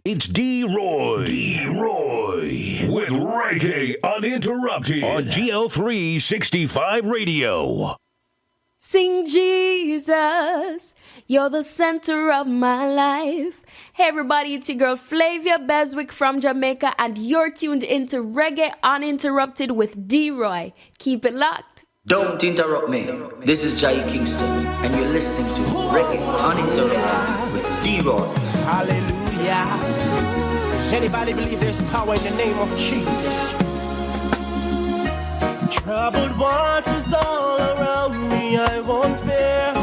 It's D-Roy. D-Roy. With Reggae Uninterrupted. On GL365 Radio. Sing Jesus, you're the center of my life. Hey everybody, it's your girl Flavia Beswick from Jamaica, and you're tuned into Reggae Uninterrupted with D-Roy. Keep it locked. Don't interrupt me. This is Jai Kingston, and you're listening to Reggae Uninterrupted with D-Roy. Hallelujah. Does anybody believe there's power in the name of Jesus? Troubled waters all around me, I won't fear.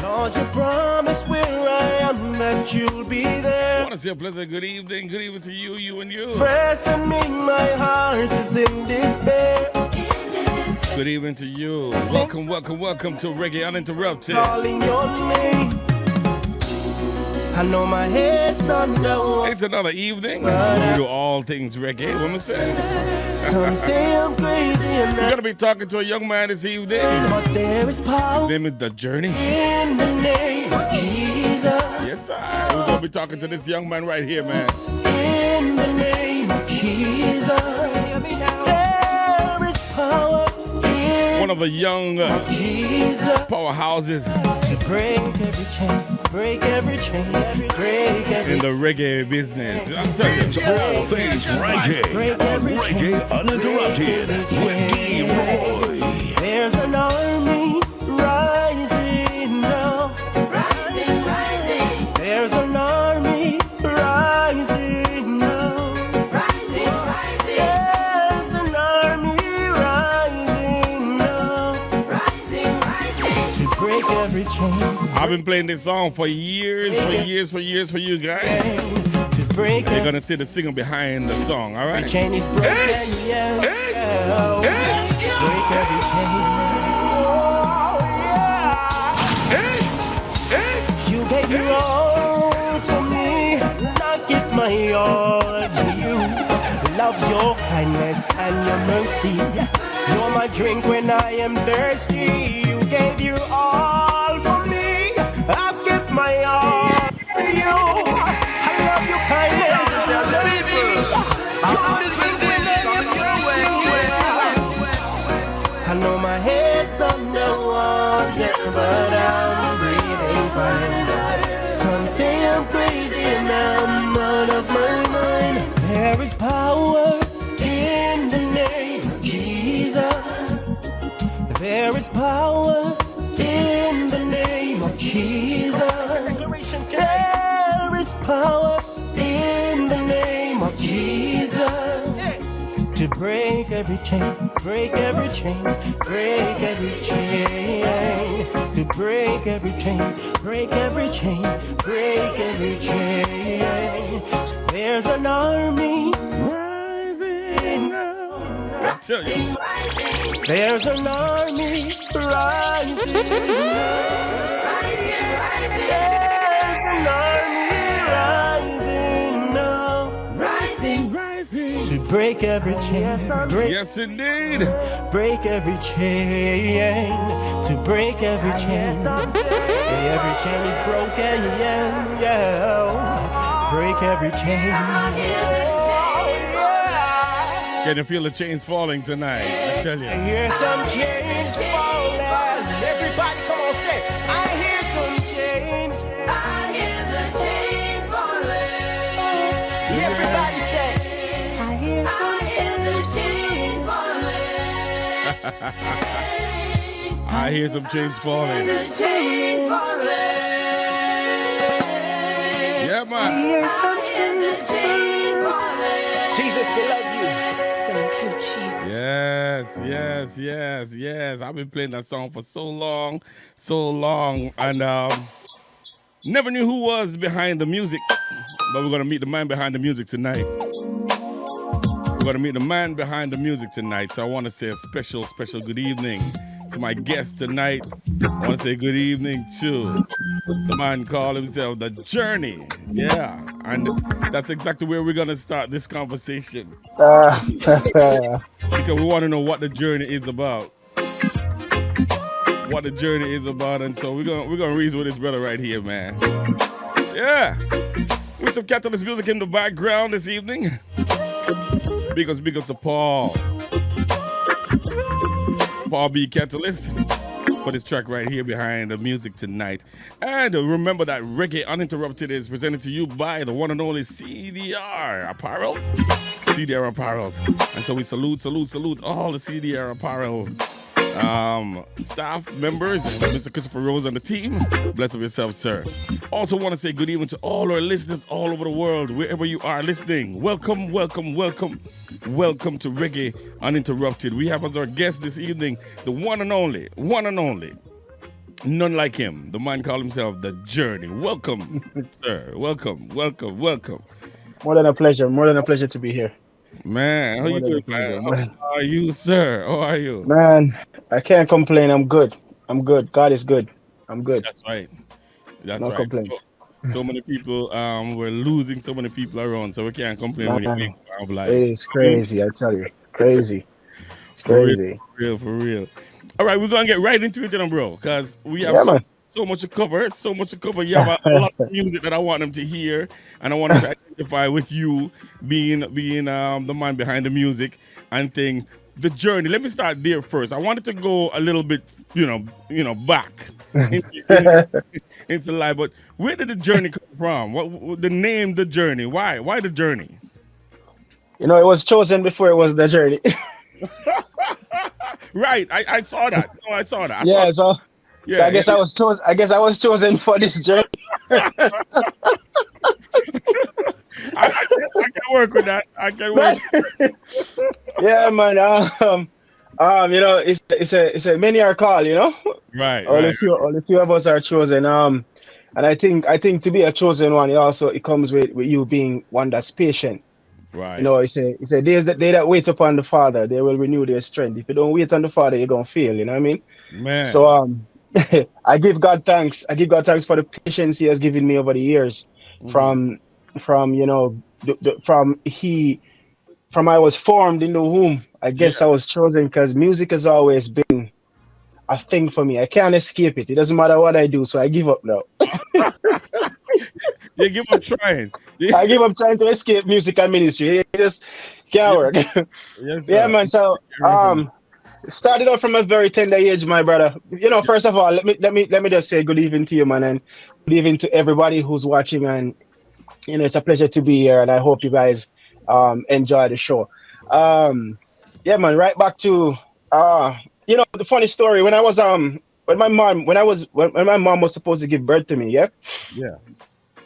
Lord, you promise where I am that you'll be there. I want to say a pleasant good evening to you, you and you. Pressing me, my heart is in despair. Good evening to you. Welcome to Reggae Uninterrupted. Calling your name. I know my head's under. It's another evening. We do all things reggae. What am I saying? Some say I'm crazy and we're gonna be talking to a young man this evening. But there is power. His name is Dajourney. In the name of Jesus. Yes, sir. We're gonna be talking to this young man right here, man. In the name of Jesus. There is power. One of the young powerhouses to break every chain, break every chain, break every in the reggae business. I'm telling you, it's all things reggae. Reggae Uninterrupted with D-Roy. There's an army rising now. Rising, rising. There's an army rising now. Rising, rising. There's an army rising now. Rising, rising. To break every chain. I've been playing this song for years for you guys. To break and you're gonna see the singer behind the song, all right? Every chain is broken, yeah. Break every chain. You gave your all for me, and I give my all to you. Love your kindness and your mercy. You're my drink when I am thirsty. You gave your all for me, I give my all to you. I love your kindness and your mercy. You're the drink when I am thirsty. I know my head's underwater, but I'm breathing fine. Some say I'm crazy and I'm out of my mind. There is power in the name of Jesus. There is power in the name of Jesus. There is power in the name of Jesus. To break every chain, break every chain, break every chain. To break every chain, break every chain, break every chain. So there's an army rising now. I tell you. There's an army rising now. There's an army rising now. Rising. To break every chain, break. Yes, indeed. Break every chain. To break every chain. Every chain is broken, yeah. Break every chain. Can you feel the chains falling tonight? I tell you. I hear some chains falling. Everybody come on, say, I hear some chains. I hear the chains falling. Everybody say, I hear the chains falling. I hear some chains falling. The chains falling. Yeah, man. I hear the chains falling. Jesus, we love you. Thank you, Jesus. Yes. I've been playing that song for so long, and never knew who was behind the music, but we're gonna meet the man behind the music tonight. So I want to say a special good evening to my guest tonight. I want to say good evening to the man called himself Dajourney. Yeah, and that's exactly where we're going to start this conversation. Because we want to know what the journey is about. And so we're gonna reason with this brother right here, man. Yeah. with some Catalyst music in the background this evening. Big ups to Paul B. Catalyst for this track right here behind the music tonight. And remember that Reggae Uninterrupted is presented to you by the one and only CDR Apparels. CDR Apparels. And so we salute all the CDR Apparel staff members, Mr. Christopher Rose and the team. Bless up yourself, sir. Also want to say good evening to all our listeners all over the world, wherever you are listening. Welcome to Reggae Uninterrupted. We have as our guest this evening the one and only, none like him. The man called himself The Journey. Welcome, sir. Welcome. More than a pleasure to be here. Man, how you doing, man? How are you, sir? How are you? Man, I can't complain. I'm good. God is good. I'm good. That's right. No complaints. So many people, we're losing so many people around, so we can't complain when you make life. It's crazy, I tell you. Crazy. It's crazy. For real. All right, we're going to get right into it, bro, because we have so much to cover. You have a lot of music that I want them to hear, and I want them to identify with you being the man behind the music and thing. The journey. Let me start there first. I wanted to go a little bit, back into life. But where did the journey come from? What the name, The Journey? Why The Journey? It was chosen before it was The Journey. Right. I saw that. No, I saw that. So I guess I was chosen. I guess I was chosen for this journey. I can work with that. I can work. Yeah, man. It's a many are called, Right. Only few of us are chosen. And I think to be a chosen one, it comes with you being one that's patient. Right. It's a they that wait upon the Father, they will renew their strength. If you don't wait on the Father, you're gonna fail. You know what I mean? Man. So I give God thanks. I give God thanks for the patience He has given me over the years. From I was formed in the womb. I guess I was chosen because music has always been a thing for me. I can't escape it. It doesn't matter what I do, so I give up now. You give up trying. I give up trying to escape music and ministry. It just can't work. Yes, sir. Yeah, man. So started out from a very tender age, my brother. First of all, let me just say good evening to you, man, and good evening to everybody who's watching. And it's a pleasure to be here, and I hope you guys enjoy the show. Yeah, man. Right back to the funny story when I was when my mom was supposed to give birth to me. Yeah.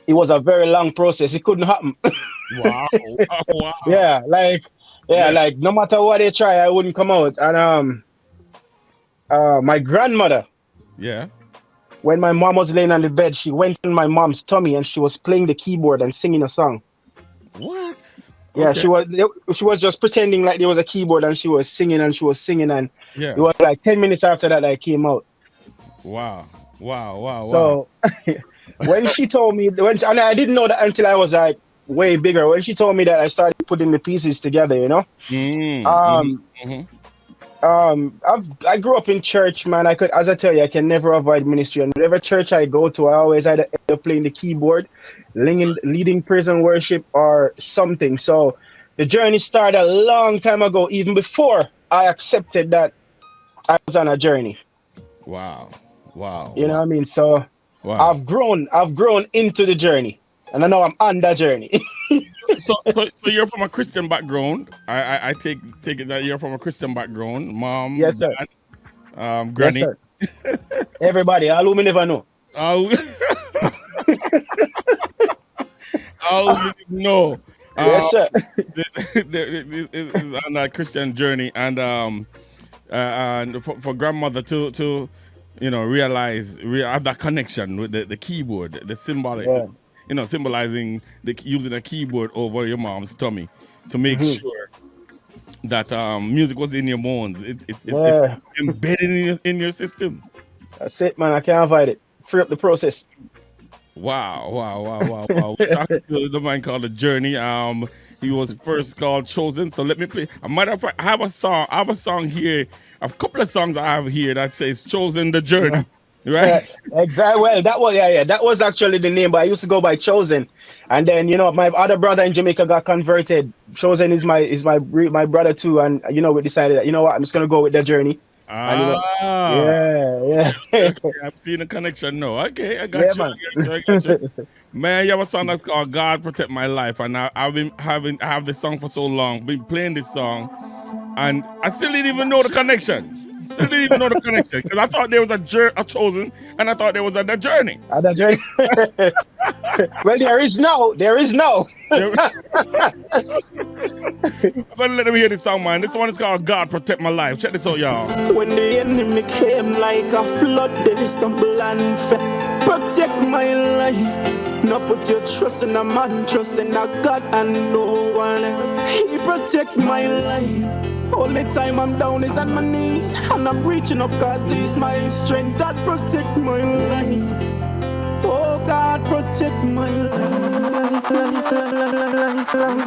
It was a very long process. It couldn't happen. Wow. Yeah, like no matter what they try, I wouldn't come out. And my grandmother. Yeah. When my mom was laying on the bed, she went in my mom's tummy and she was playing the keyboard and singing a song. What? Yeah, Okay. she was just pretending like there was a keyboard and she was singing and it was like 10 minutes after that I came out. Wow. So when she told me, and I didn't know that until I was like way bigger. When she told me that, I started putting the pieces together, I grew up in church, man. As I tell you, I can never avoid ministry. And whatever church I go to, I always either end up playing the keyboard, leading praise and worship, or something. So the journey started a long time ago, even before I accepted that I was on a journey. Wow. You know what I mean? So I've grown into the journey, and I know I'm on that journey. So you're from a Christian background. I take it that you're from a Christian background. Mom, yes, sir. Dad, granny. Yes, sir. Everybody, all who me never know. I'll know. Yes, sir. This is on a Christian journey, and for grandmother to realize have that connection with the keyboard, the symbolic. Yeah. Symbolizing using a keyboard over your mom's tummy to make sure that music was in your bones. It's embedded in your system. That's it, man. I can't avoid it. Free up the process. Wow. We're talking to the man called The Journey. He was first called Chosen. So let me play. I have a song here. A couple of songs I have here that says Chosen, The Journey. Right? Exactly. Well, that was actually the name, but I used to go by Chosen. And then my other brother in Jamaica got converted. Chosen is my brother too, and we decided that what, I'm just gonna go with the journey. And Ah, yeah. okay, I'm seeing a connection now. Okay, I got Yeah, you. man. I got you. Man, you have a song that's called "God Protect My Life," and I have this song for so long. Been playing this song, and I still didn't even know the connection. Still didn't even know the connection because I thought there was a Chosen, and I thought there was a The Journey. The journey. Well, there is no. I'm gonna let them hear this song, man. This one is called "God Protect My Life." Check this out, y'all. When the enemy came like a flood, they stumble and fell. Protect my life. Now put your trust in a man, trust in a God and no one else. He protect my life. Only time I'm down is on my knees, and I'm reaching up cause he's my strength. God protect my life. Oh, God protect my life.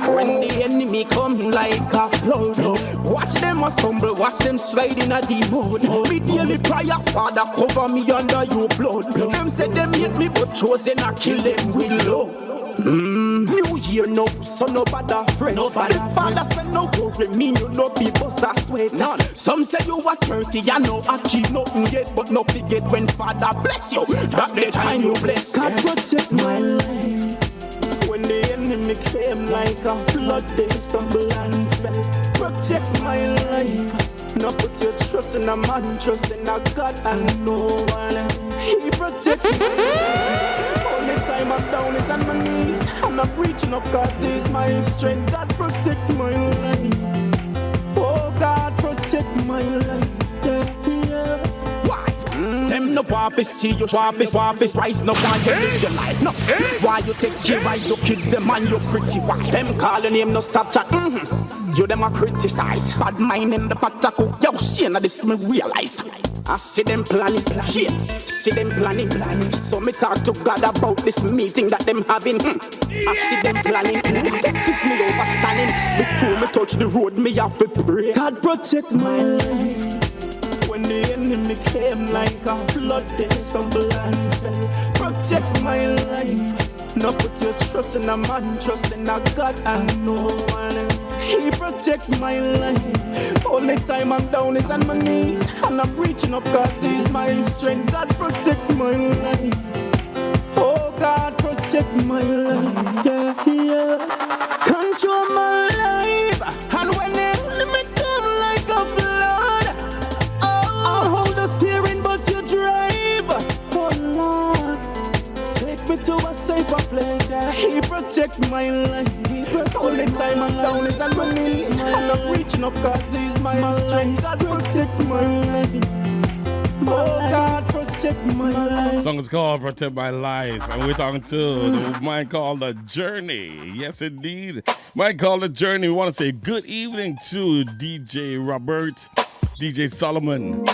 When the enemy come like a flood, watch them a stumble, watch them slide in a deep mode. Me daily prayer, Father, cover me under your blood. Them say them hate me, but chosen I kill them with love. New year no, so no bad friend. Nobody. The father said no worry, me you no people I sweat. None. Some say you are 30, I know achieve nothing yet, but no forget when Father bless you. That the time you bless. God protect my life. When the enemy came like a flood, they stumble and fell. Protect my life. Now put your trust in a man, trust in a God and no one else. He protect me. Only time I'm down is on my knees, and I'm reaching up cause he's my strength. God protect my life. Oh, God protect my life. Yeah. Why? Them no want to see you swap rise, no want you live your life. No. Why you take care of your kids, them and your pretty wife? Them calling him no stop chat. You them a criticize. Bad mind in the pataco. Yo, shit, now this me realize. I see them planning, shit. See them planning. So me talk to God about this meeting that them having. I see them planning. This me overstanding. Before me touch the road, me have to pray. God protect my life. When the enemy came like a flood, they stumble and fell. Protect my life. Now put your trust in a man, trust in a God and no one else. He protect my life. Only time I'm down is on my knees, and I'm reaching up cause he's my strength. God protect my life. Oh, God protect my life. Yeah. Control my life. And when the enemy come like a flood, oh, hold the steering but you drive. Oh, Lord, take me to a safer place. Yeah. He protect my life. Only time I'm down is on my knees, and I'm reaching up cause he's my strength. God protect my life. Oh, God protect my life. Song is called "Protect My Life," and we're talking to the man called The Journey. Yes, indeed. Man called The Journey. We want to say good evening to DJ Robert, DJ Solomon,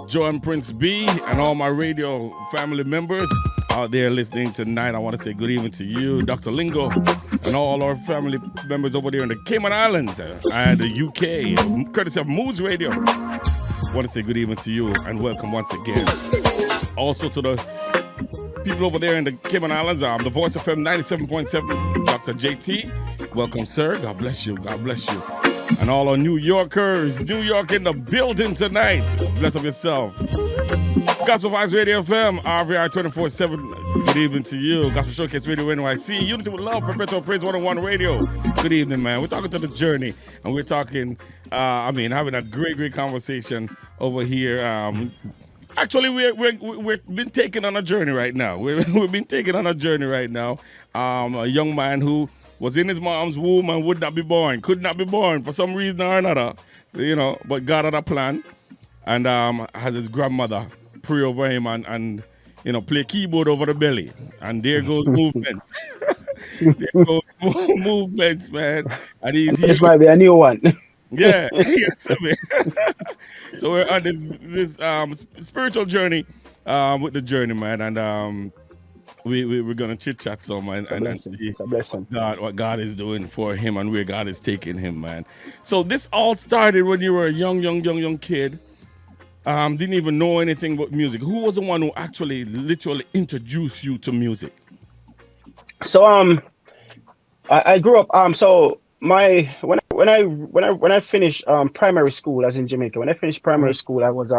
Joan Prince B, and all my radio family members out there listening tonight. I want to say good evening to you, Dr. Lingo, and all our family members over there in the Cayman Islands and the UK, courtesy of Moods Radio. I want to say good evening to you and welcome once again. Also to the people over there in the Cayman Islands, the Voice of FM 97.7, Dr. JT. Welcome, sir. God bless you. God bless you. And all our New Yorkers, New York in the building tonight. Bless up yourself. Gospel Vibes Radio FM, RVI 24/7. Good evening to you. Gospel Showcase Radio NYC, Unity with Love, Perpetual Praise 101 Radio. Good evening, man. We're talking to The Journey, and we're talking, having a great conversation over here. Actually, we've been taken on a journey right now. We've been taken on a journey right now. A young man who was in his mom's womb and would not be born, could not be born for some reason or another, but God had a plan, and has his grandmother pray over him and play keyboard over the belly, and there goes movements. There goes movements, man. And he's here. This might be a new one. Yeah, yes, man. So we're on this spiritual journey with The Journey, man, and we're gonna chit chat some and see what God is doing for him and where God is taking him, man. So this all started when you were a young kid. didn't even know anything about music. Who was the one who actually literally introduced you to music? So I grew up so when I finished primary school, as in Jamaica, when I finished primary school, I was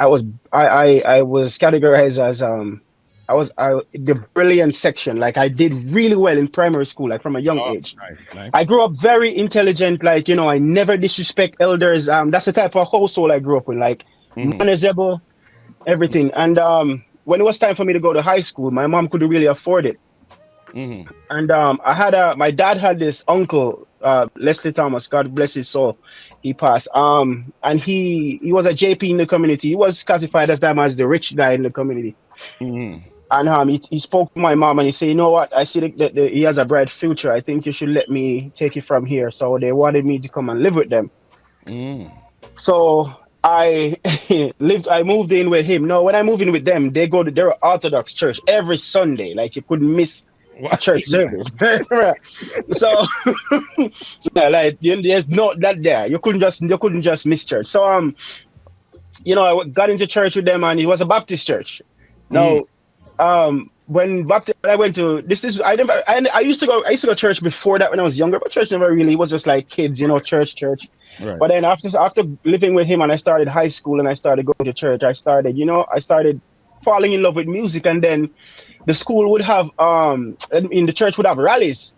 categorized as the brilliant section. Like I did really well in primary school, like from a young age. Nice. I grew up very intelligent, like, you know, I never disrespect elders. That's the type of household I grew up in, like manageable, everything. And when it was time for me to go to high school, my mom couldn't really afford it. And my dad had this uncle, Leslie Thomas, God bless his soul. He passed. And he was a JP in the community. He was classified as the rich guy in the community. And he spoke to my mom and he said, you know what? I see that he has a bright future. I think you should let me take it from here. So they wanted me to come and live with them. So I moved in with him. No, when I moved in with them, they're Orthodox church every Sunday. Like you couldn't miss a church service. So like there's not that there. You couldn't just miss church. So you know, I got into church with them and it was a Baptist church. Now when I went to I used to go church before that when I was younger, but church never really, it was just like kids, you know, church. Right. But then after living with him and I started high school and I started going to church, I started falling in love with music. And then the school would have in the church would have rallies.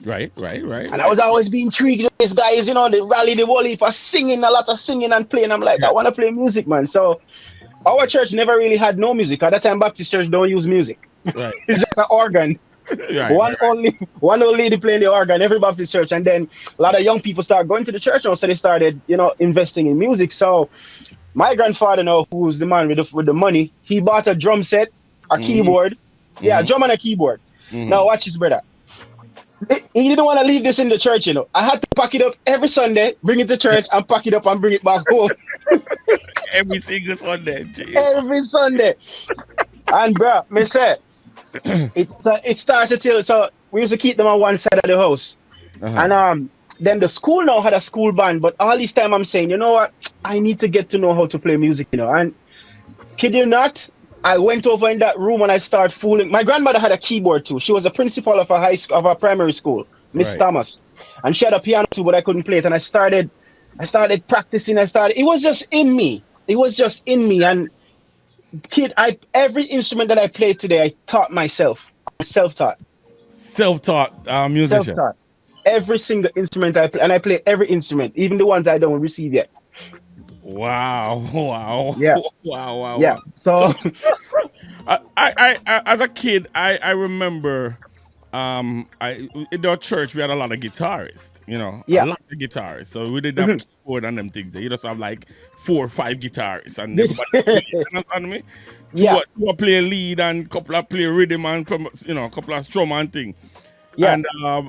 Right. And I was always being intrigued with these guys, you know, the rally, the wally for singing, a lot of singing and playing. I'm like, I want to play music, man. So our church never really had no music. At that time, Baptist church don't use music. Right. It's just an organ. One old lady playing the organ, every Baptist church. And then a lot of young people started going to the church now, so they started, you know, investing in music. So my grandfather now, who's the man with the money, he bought a drum set, a keyboard. Yeah, a drum and a keyboard. Now watch this, brother. He didn't want to leave this in the church, you know. I had to pack it up every Sunday, bring it to church, and pack it up and bring it back home. Every single Sunday. Jeez. Every Sunday. And bro, me say, it starts until, so we used to keep them on one side of the house. And then the school now had a school band, but all this time I'm saying, you know what, I need to get to know how to play music, you know. And kid you not, I went over in that room and I started fooling. My grandmother had a keyboard too. She was a principal of a primary school, Miss Thomas, and she had a piano too, but I couldn't play it. And I started practicing. It was just in me. And kid, every instrument that I played today, I taught myself. Self-taught musician. Self-taught. Every single instrument I play, and I play every instrument, even the ones I don't receive yet. Wow. Yeah. Wow. Yeah. So I as a kid, I remember in our church we had a lot of guitarists, you know. A lot of guitarists. So we didn't have keyboard and them things. You just have like 4 or 5 guitarists and everybody you understand me? Two play lead and couple of play rhythm and, you know, a couple of strum and thing. Yeah.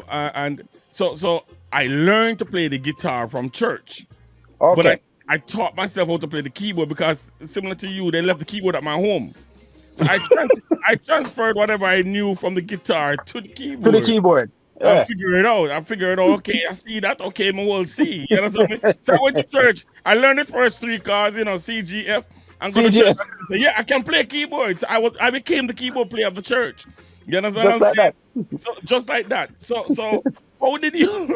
And so I learned to play the guitar from church. Okay. But I taught myself how to play the keyboard because, similar to you, they left the keyboard at my home. So I transferred whatever I knew from the guitar to the keyboard. Yeah. I figured it out. Okay, I see that. Okay, my will see. You know what I mean? So I went to church. I learned the first 3 chords, you know, C, G, F. And go to church. Yeah, I can play keyboards. I became the keyboard player of the church. You understand what I'm saying? So just like that. So how did you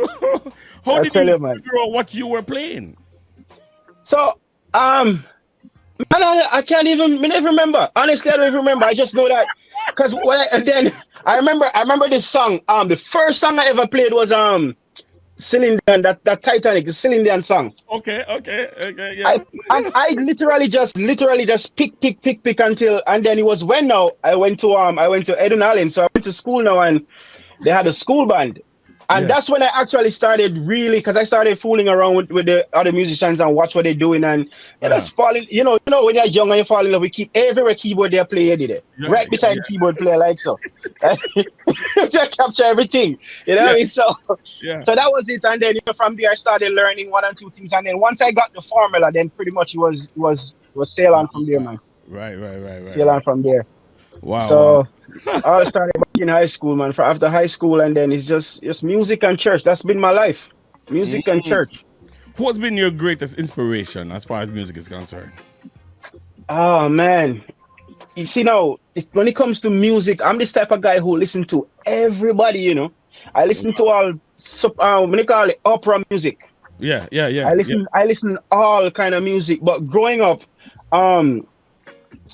figure out what you were playing? So, I can't even remember. Honestly, I don't even remember. I just know that because I remember this song. The first song I ever played was Cylinder, that Titanic, the Cylinder song. Okay, yeah. I literally just pick until, and then it was when now I went to Eden Allen, so I went to school now and they had a school band. And that's when I actually started really, because I started fooling around with the other musicians and watch what they're doing and just falling. You know, when you're young and you fall in love, we keep everywhere keyboard they play, did it? Right beside the keyboard player, like so. Just capture everything. You know what I mean? So that was it. And then from there I started learning 1 and 2 things. And then once I got the formula, then pretty much it was sail on from there, man. Right. Sail on from there. Wow. So I started in high school, man. For after high school, and then it's just music and church. That's been my life, music and church. What's been your greatest inspiration as far as music is concerned? Oh man, you see now, when it comes to music, I'm this type of guy who listen to everybody. I listen to all when they call it opera music. Yeah. I listen all kind of music. But growing up,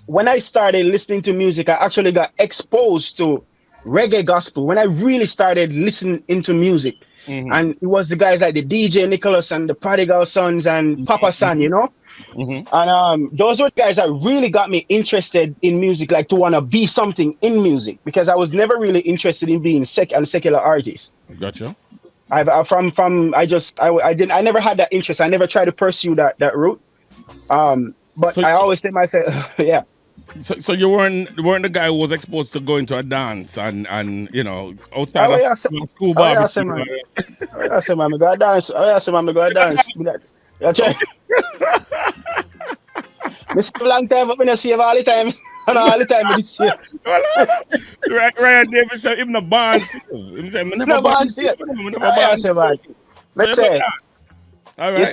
when I started listening to music, I actually got exposed to reggae gospel when I really started listening into music. Mm-hmm. And it was the guys like the DJ Nicholas and the Prodigal Sons and Papa San, Mm-hmm. And those were the guys that really got me interested in music, like to want to be something in music, because I was never really interested in being a secular artist. Gotcha. I never had that interest. I never tried to pursue that route. But I always think myself, yeah. So you weren't the guy who was exposed to going to a dance and outside of school barbecue. I said, man, I go dance. I see a long time, but I see all the time. All the time I see. Ryan Davis said him no bonds. Him say me never bonds. I say, man. Let's say. All right. You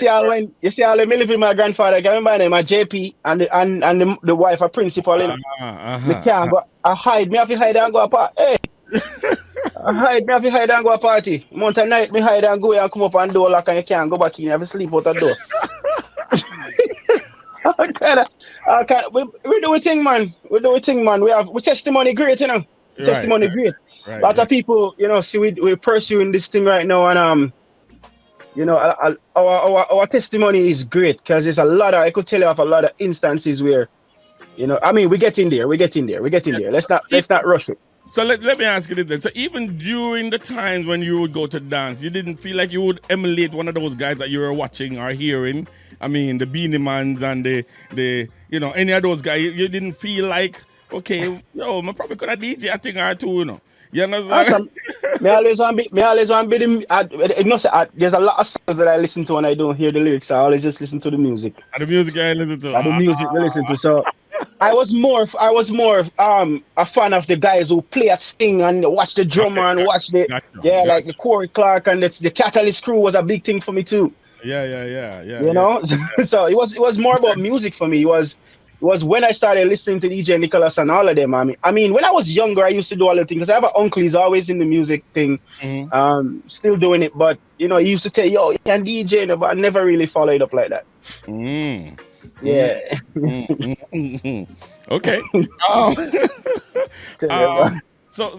see all the me live with my grandfather. I remember name JP and the wife a principal. Me can't go. I hide. Me have to hide and go apart. Hey. I hide. Me have to hide and go a party. Month and night me hide and go and come up and door lock and you can't go back in. You have to sleep out the door. We do a thing, man. We testimony great, Testimony great. Right, a lot of people, see we're pursuing this thing right now, and our testimony is great because there's I could tell you of a lot of instances where, we're getting there. Let's not rush it. So let me ask you this then. So even during the times when you would go to dance, you didn't feel like you would emulate one of those guys that you were watching or hearing? I mean, the Beanie Mans and the any of those guys. You didn't feel like, okay, I probably could have DJ a thing or two, You understand? Me always want to be there's a lot of songs that I listen to and I don't hear the lyrics. I always just listen to the music. And the music I listen to. And the music we listen to. So I was more a fan of the guys who play and sing and watch the drummer and watch like the Corey Clark and the Catalyst crew was a big thing for me too. Yeah. So it was more about music for me. It was when I started listening to DJ Nicholas and all of them. I mean, when I was younger, I used to do all the things. I have an uncle, he's always in the music thing, still doing it. But, he used to tell, you can DJ, but I never really followed up like that. Yeah. Okay. So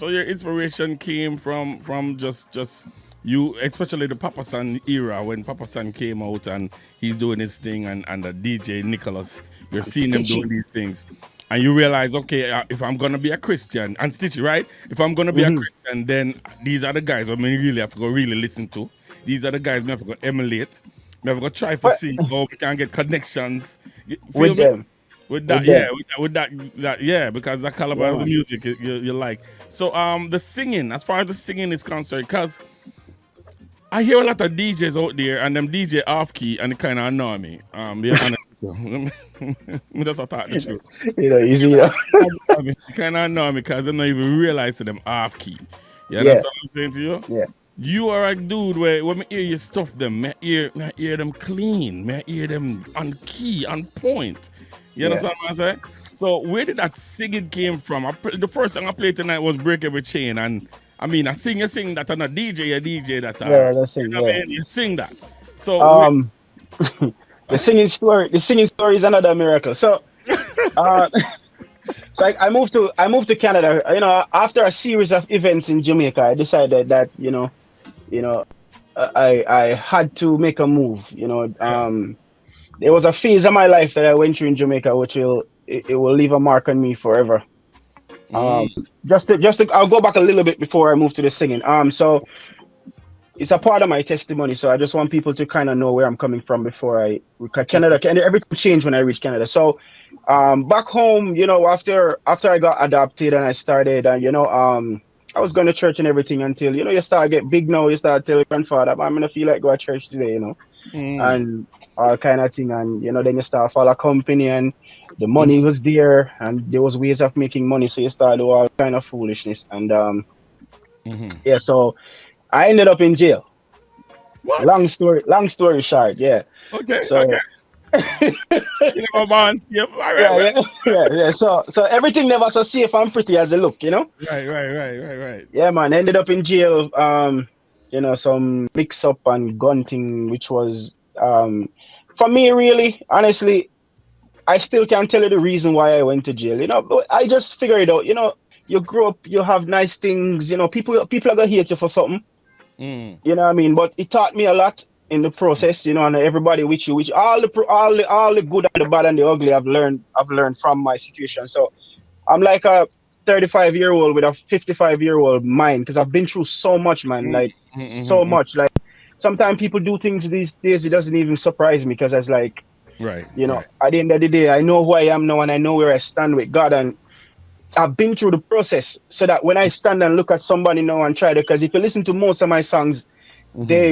your inspiration came from just you, especially the Papa San era, when Papa San came out and he's doing his thing, and the DJ Nicholas, you're seeing him doing these things, and you realize, okay, if I'm gonna be a Christian, and Stitchy, right? If I'm gonna be a Christian, then these are the guys I really have to go really listen to. These are the guys we have to go emulate. We have to go try to see how we can get connections with them. With that, because that caliber of the music you like. So the singing, as far as the singing is concerned, because I hear a lot of DJs out there and them DJ off key and it kind of annoy me. Be honest. Me just talk the truth. Easy. It kind of annoy me because they don't even realize them off key. Yeah, that's what I'm saying to you. Yeah. You are a dude where when I hear your stuff, I hear them clean, I hear them on key, on point. You understand what I'm saying? So where did that singing came from? The first song I played tonight was Break Every Chain, and I mean, you sing that, and a DJ that. That's it. You sing that. So the singing story is another miracle. So, so I moved to Canada. After a series of events in Jamaica, I decided that I had to make a move. There was a phase of my life that I went through in Jamaica, which will leave a mark on me forever. I'll go back a little bit before I move to the singing. So it's a part of my testimony. So I just want people to kind of know where I'm coming from before Canada. Everything changed when I reached Canada. So back home, after I got adopted and I started, I was going to church and everything until, you start get big now. You start telling grandfather, I'm going to feel like go to church today, and all kind of thing. And, then you start follow company and the money was there and there was ways of making money. So you start do all kind of foolishness. And, so I ended up in jail. What? Long story short. Yeah. Okay. So You never born safe. Yeah. So everything never so safe and pretty as it look, you know. Right. Yeah, man. Ended up in jail. Some mix up and gun thing, which was for me really, honestly, I still can't tell you the reason why I went to jail. You know, but I just figure it out. You know, you grow up, you have nice things. You know, people are gonna hate you for something. Mm. You know what I mean? But it taught me a lot in the process. You know, and everybody with you, which all the good and the bad and the ugly, I've learned from my situation. So I'm like a 35-year-old with a 55-year-old mind because I've been through so much, man. Like so much. Like sometimes people do things these days, it doesn't even surprise me because it's like, Right. you know, at the end of the day, I know who I am now and I know where I stand with God, and I've been through the process so that when I stand and look at somebody now and try to, because if you listen to most of my songs, they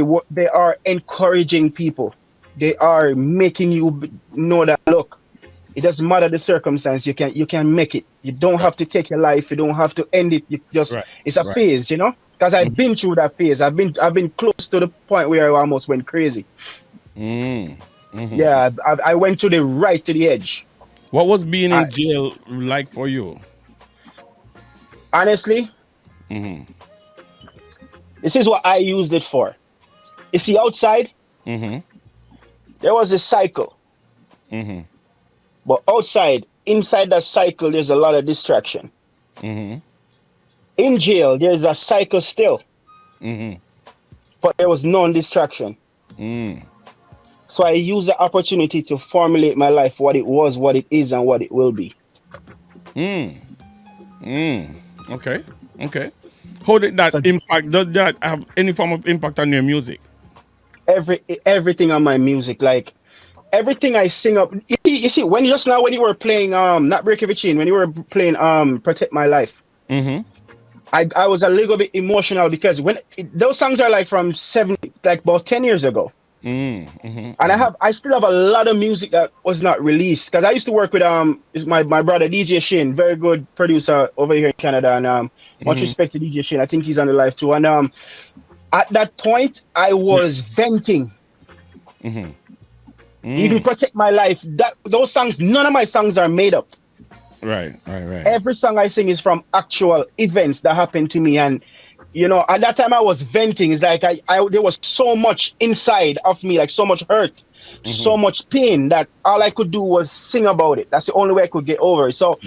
are encouraging people. They are making you know that, look, it doesn't matter the circumstance, you can make it. You don't have to take your life, you don't have to end it. You just it's a phase, you know? Because I've been through that phase. I've been close to the point where I almost went crazy. Yeah, I went to the edge. What was being in jail like for you? Honestly, this is what I used it for. You see, outside, there was a cycle. But inside that cycle, there's a lot of distraction. In jail, there's a cycle still. But there was no distraction. So I use the opportunity to formulate my life, what it was, what it is, and what it will be. Okay. How did that impact? Does that have any form of impact on your music? Everything on my music, like everything I sing up. You see, when you were playing not Break Every Chain, when you were playing Protect My Life, I was a little bit emotional because those songs are like from about 10 years ago. And I still have a lot of music that was not released because I used to work with my brother DJ Shane, very good producer over here in Canada, and much respect to DJ Shane. I think he's on the live too. And at that point I was venting. Even Protect My Life, those songs, none of my songs are made up. Right. Every song I sing is from actual events that happened to me, and you know, at that time I was venting. It's like there was so much inside of me, like so much hurt, so much pain that all I could do was sing about it. That's the only way I could get over it. So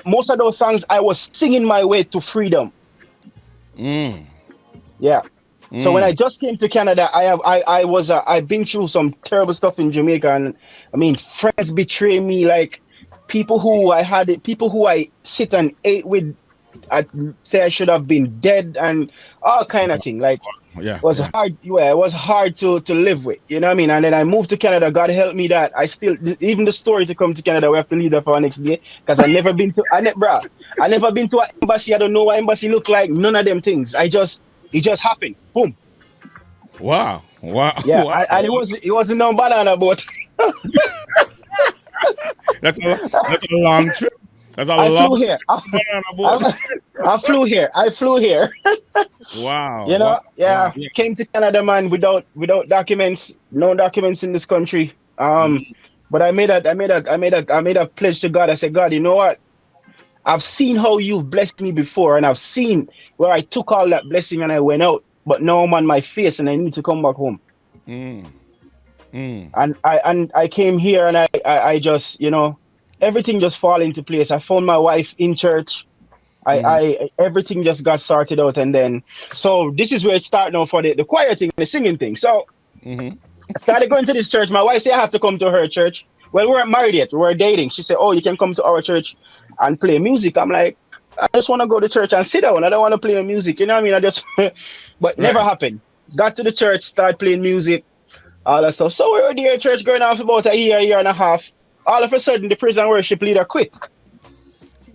most of those songs I was singing my way to freedom. Yeah. So when I just came to Canada, I've been through some terrible stuff in Jamaica, and I mean, friends betray me, like people who I sit and ate with. I say I should have been dead and all kind of thing. Like it was hard. Yeah, it was hard to live with. You know what I mean? And then I moved to Canada. God help me that I still, even the story to come to Canada, we have to leave that for our next day because I never been to an embassy. I don't know what embassy look like. None of them things. It just happened. Boom. Wow. Yeah, wow. And it wasn't no banana boat. That's a long trip. That's I flew here. Wow. You know, wow. Came to Canada, man, without documents, no documents in this country. But I made a pledge to God. I said, God, you know what? I've seen how you've blessed me before, and I've seen where I took all that blessing and I went out, but now I'm on my face and I need to come back home. And I came here and I just, you know, everything just fall into place. I found my wife in church. Everything just got sorted out, and then so this is where it started now for the choir thing, the singing thing. So I started going to this church. My wife said I have to come to her church. Well, we weren't married yet. We were dating. She said, "Oh, you can come to our church and play music." I'm like, I just want to go to church and sit down. I don't want to play the music. You know what I mean? But never happened. Got to the church, started playing music, all that stuff. So we were there at church going on for about a year and a half. All of a sudden, the praise and worship leader quit.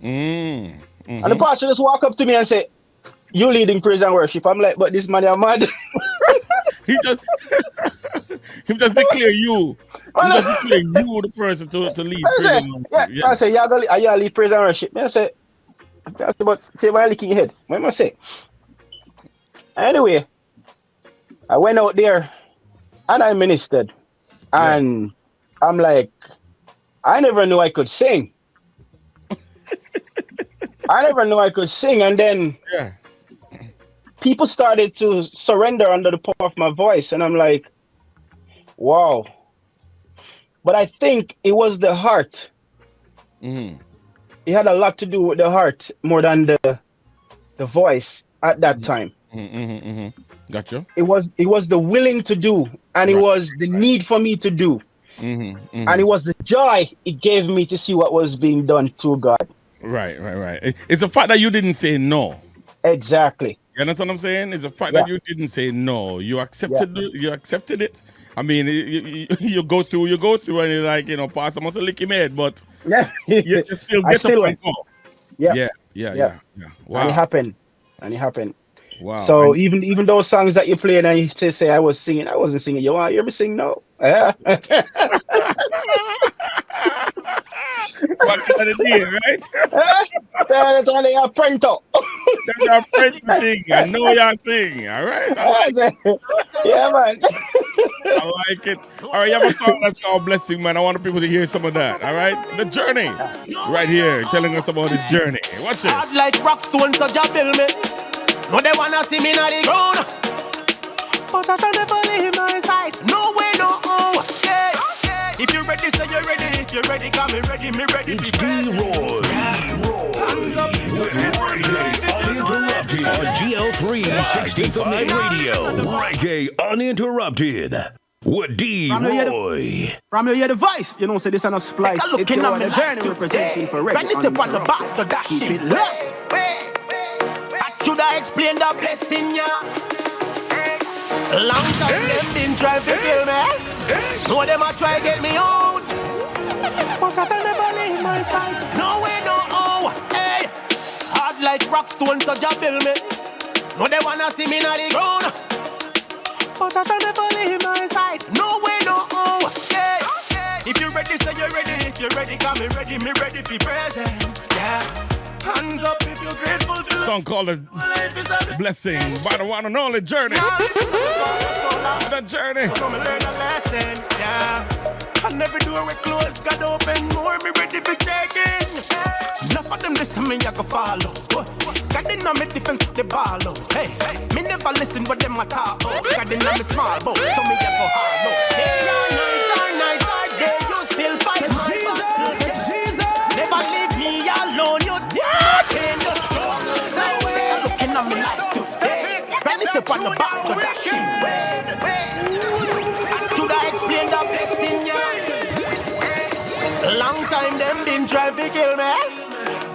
And the pastor just walk up to me and say, "You leading praise and worship." I'm like, but this man is mad. He just declare you. He just declare you the person to lead praise and worship. Yeah. I say, you lead praise and worship. I say, but say my licking head. What am I say? Anyway, I went out there and I ministered. And I'm like, I never knew I could sing. And then people started to surrender under the power of my voice. And I'm like, wow. But I think it was the heart. It had a lot to do with the heart more than the voice at that time. Gotcha. It was the willing to do, and it was the need for me to do. And it was the joy it gave me to see what was being done through God. Right. It's a fact that you didn't say no. Exactly. You understand what I'm saying? It's a fact that you didn't say no. You accepted it. I mean, you go through, and you're like, Pastor must have licked him head, but you still get up and go. Yeah. Wow. And it happened. Wow. So even those songs that you played and you say I was singing, I wasn't singing. You want to hear me sing? No. What kind of deal, right? That's only a print up. That's a print thing. I know y'all sing. All right. Yeah, man. I like it. All right, you have a song that's called Blessing, man. I want people to hear some of that. All right. The Journey. Right here, telling us about his journey. Watch this. Hard like rock stones, so Jah build me. No, they wanna see me on the ground, but I can never leave my side. No way, no. Yeah. If you're ready, say you're ready. If you're ready, come me ready. It's D-Roy. With Reggae Uninterrupted on GL365 Radio. Reggae Uninterrupted with D-Roy. From you hear the voice, you know, say this on a splice. It's your the journey representing for Reggae. When you step on the back, the dash keep it left. Should I explain the blessing, yeah? Long time them been trying to kill me. No, them a try get me out, but I never leave my side. No way, no, hey. Hard like rock stones, so Jah build me. No, they wanna see me on the ground, but I never leave my side. No way, no, yeah. If you're ready, say you're ready. If you're ready, come me ready for present, yeah. Hands up if you're grateful to song called The Blessing by the one and only Journey. The Journey. So me learn a lesson, yeah. And every door we close, God open more, me ready for checking. Enough of them listen, me I go follow. God in on me defense, the ball. Hey, me never listen, but them a talk. God in on me small boat, so me I go hard. Day or night, day, you still fight my battles. Never leave me alone, you taking your struggles away. Looking at me like to stay. Ready to put the back of that shit. Should I explain the blessing, yeah? Long time them been trying to kill me.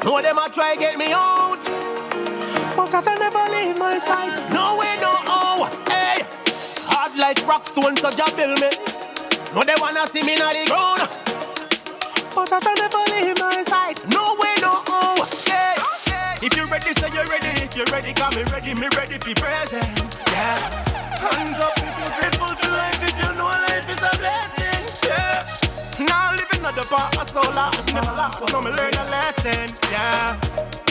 No, them a try get me out, but I never leave my side. No way, no, hey. Hard like rock stones, so Jah build me. No, they wanna see me on the ground, but I never leave my side. No way, no, yeah. If you're ready, say you're ready. If you're ready, come me ready for present, yeah. Hands up if you're grateful to life. If you know life is a blessing, yeah. Now living at the bar, so long, never lost, so me learn a lesson, yeah.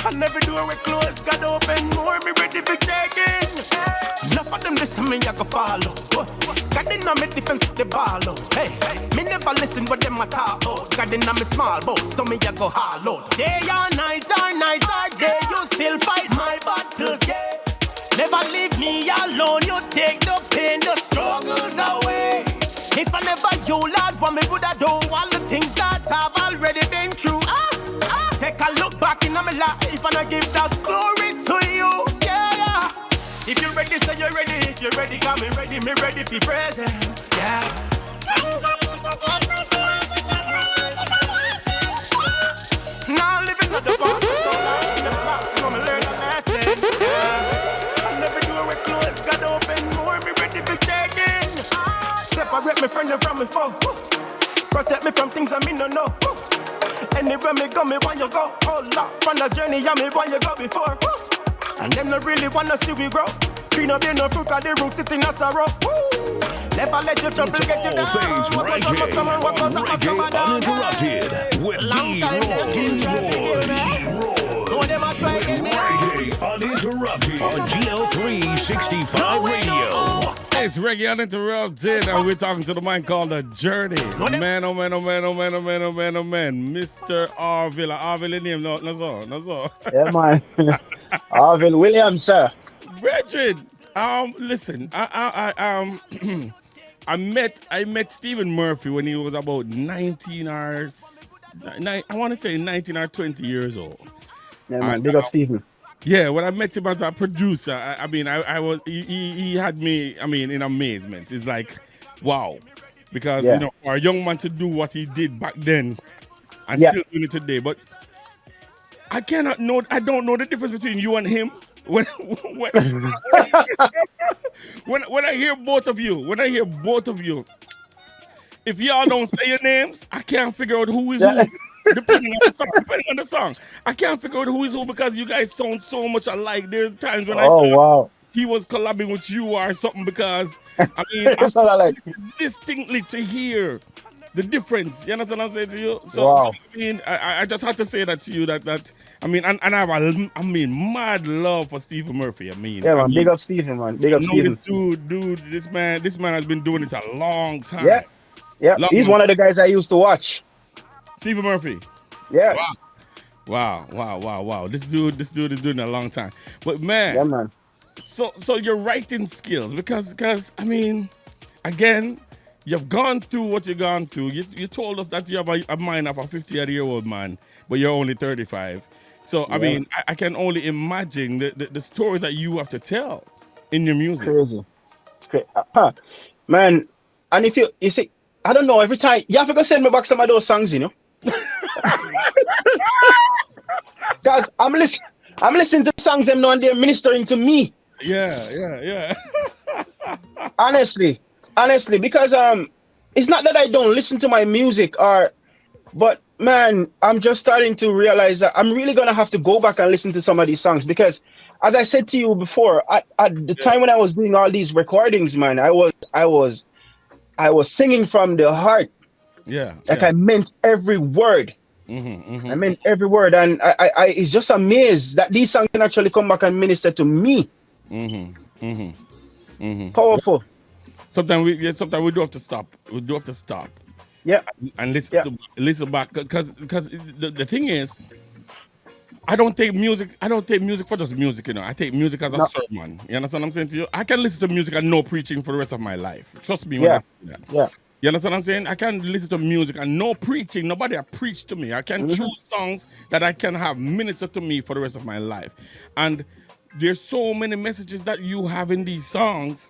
And every door we close, God open more, me ready for checking. Enough of them listen, me I go follow. God in on me defense, the ball. Hey, me never listen, but them a talk. God in on me small boat, so me I go hollow. Day or night, day, you still fight my battles, yeah. Never leave me alone, you take the pain, the struggles away. If I never you, Lord, what me would have done all the things that I've already been through. Take a look back in my life and I give that glory to you, yeah. If you're ready, say you're ready. If you're ready, come me ready for present, yeah. Now living at the bar, so me learn a lesson, yeah. And every door we close, God open more, me ready for checking. Separate me friend from me foe. Protect me from things I mean no know. Anywhere me go, me want you go. Oh Lord, from the journey, yeah, me want you go before. And them no really wanna see we grow. Tree no be no fruit, cause the roots sitting in a sorrow. Never let your trouble get you down. Things Reggae Uninterrupted with D-Roy. Reggae Uninterrupted. Uninterrupted on GL365 Radio. It's Reggae Uninterrupted, and we're talking to the man called Dajourney. Man, oh man, oh man, oh man, oh man, oh man, oh man. Mr. Arville. Arville name, no so. Yeah, man. Arville Williams, sir. Brethren, listen, I met Stephen Murphy when he was about 19 or 19 or 20 years old. Yeah, man. Big up, Stephen. Yeah, when I met him as a producer, I was he had me, in amazement. It's like, wow, because for a young man to do what he did back then and still doing it today, but I don't know the difference between you and him. When I hear both of you, if y'all don't say your names, I can't figure out who is who. Depending on the song, I can't figure out who is who because you guys sound so much alike. There are times when I thought he was collabing with you or something because I distinctly to hear the difference. You understand what I'm saying to you? So I just had to say that to you that and I have mad love for Stephen Murphy. Big up Stephen, man. Big up Stephen. This man has been doing it a long time. Yeah. He's one of the guys I used to watch. Stephen Murphy. Yeah. Wow. This dude is doing it a long time. But man. Yeah, man. So your writing skills, because again, you've gone through what you've gone through. You told us that you have a mind of a 50-year-old man, but you're only 35. So I can only imagine the story that you have to tell in your music. Crazy. Man, and if you see, I don't know, every time you have to go send me back some of those songs, you know. Because I'm listening to songs them now and they're ministering to me. Yeah. honestly, because it's not that I don't listen to my music but man, I'm just starting to realize that I'm really gonna have to go back and listen to some of these songs because, as I said to you before, at the time when I was doing all these recordings, man, I was singing from the heart. I meant every word. I meant every word, and I it's just amazed that these songs can actually come back and minister to me. Powerful. Sometimes we do have to stop. Yeah. And listen back, because the thing is, I don't take music for just music, you know. I take music as a sermon. You understand what I'm saying to you? I can listen to music and no preaching for the rest of my life. Trust me when I say that. Yeah. You understand what I'm saying? I can listen to music and no preaching. Nobody will preach to me. I can choose songs that I can have minister to me for the rest of my life. And there's so many messages that you have in these songs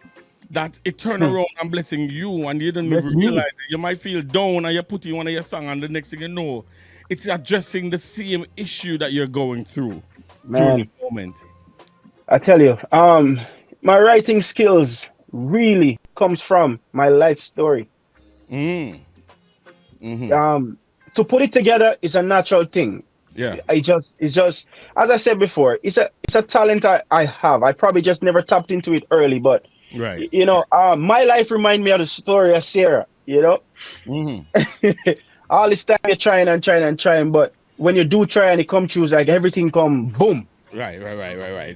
that it turn around and blessing you, and you don't even realize it. You might feel down and you put in one of your songs, and the next thing you know, it's addressing the same issue that you're going through during the moment. I tell you, my writing skills really comes from my life story. To put it together is a natural thing. Yeah. It's just as I said before, it's a talent I have. I probably just never tapped into it early, but you know, my life reminds me of the story of Sarah, you know. All this time you're trying, but when you do try and it come true, it's like everything come boom. Right.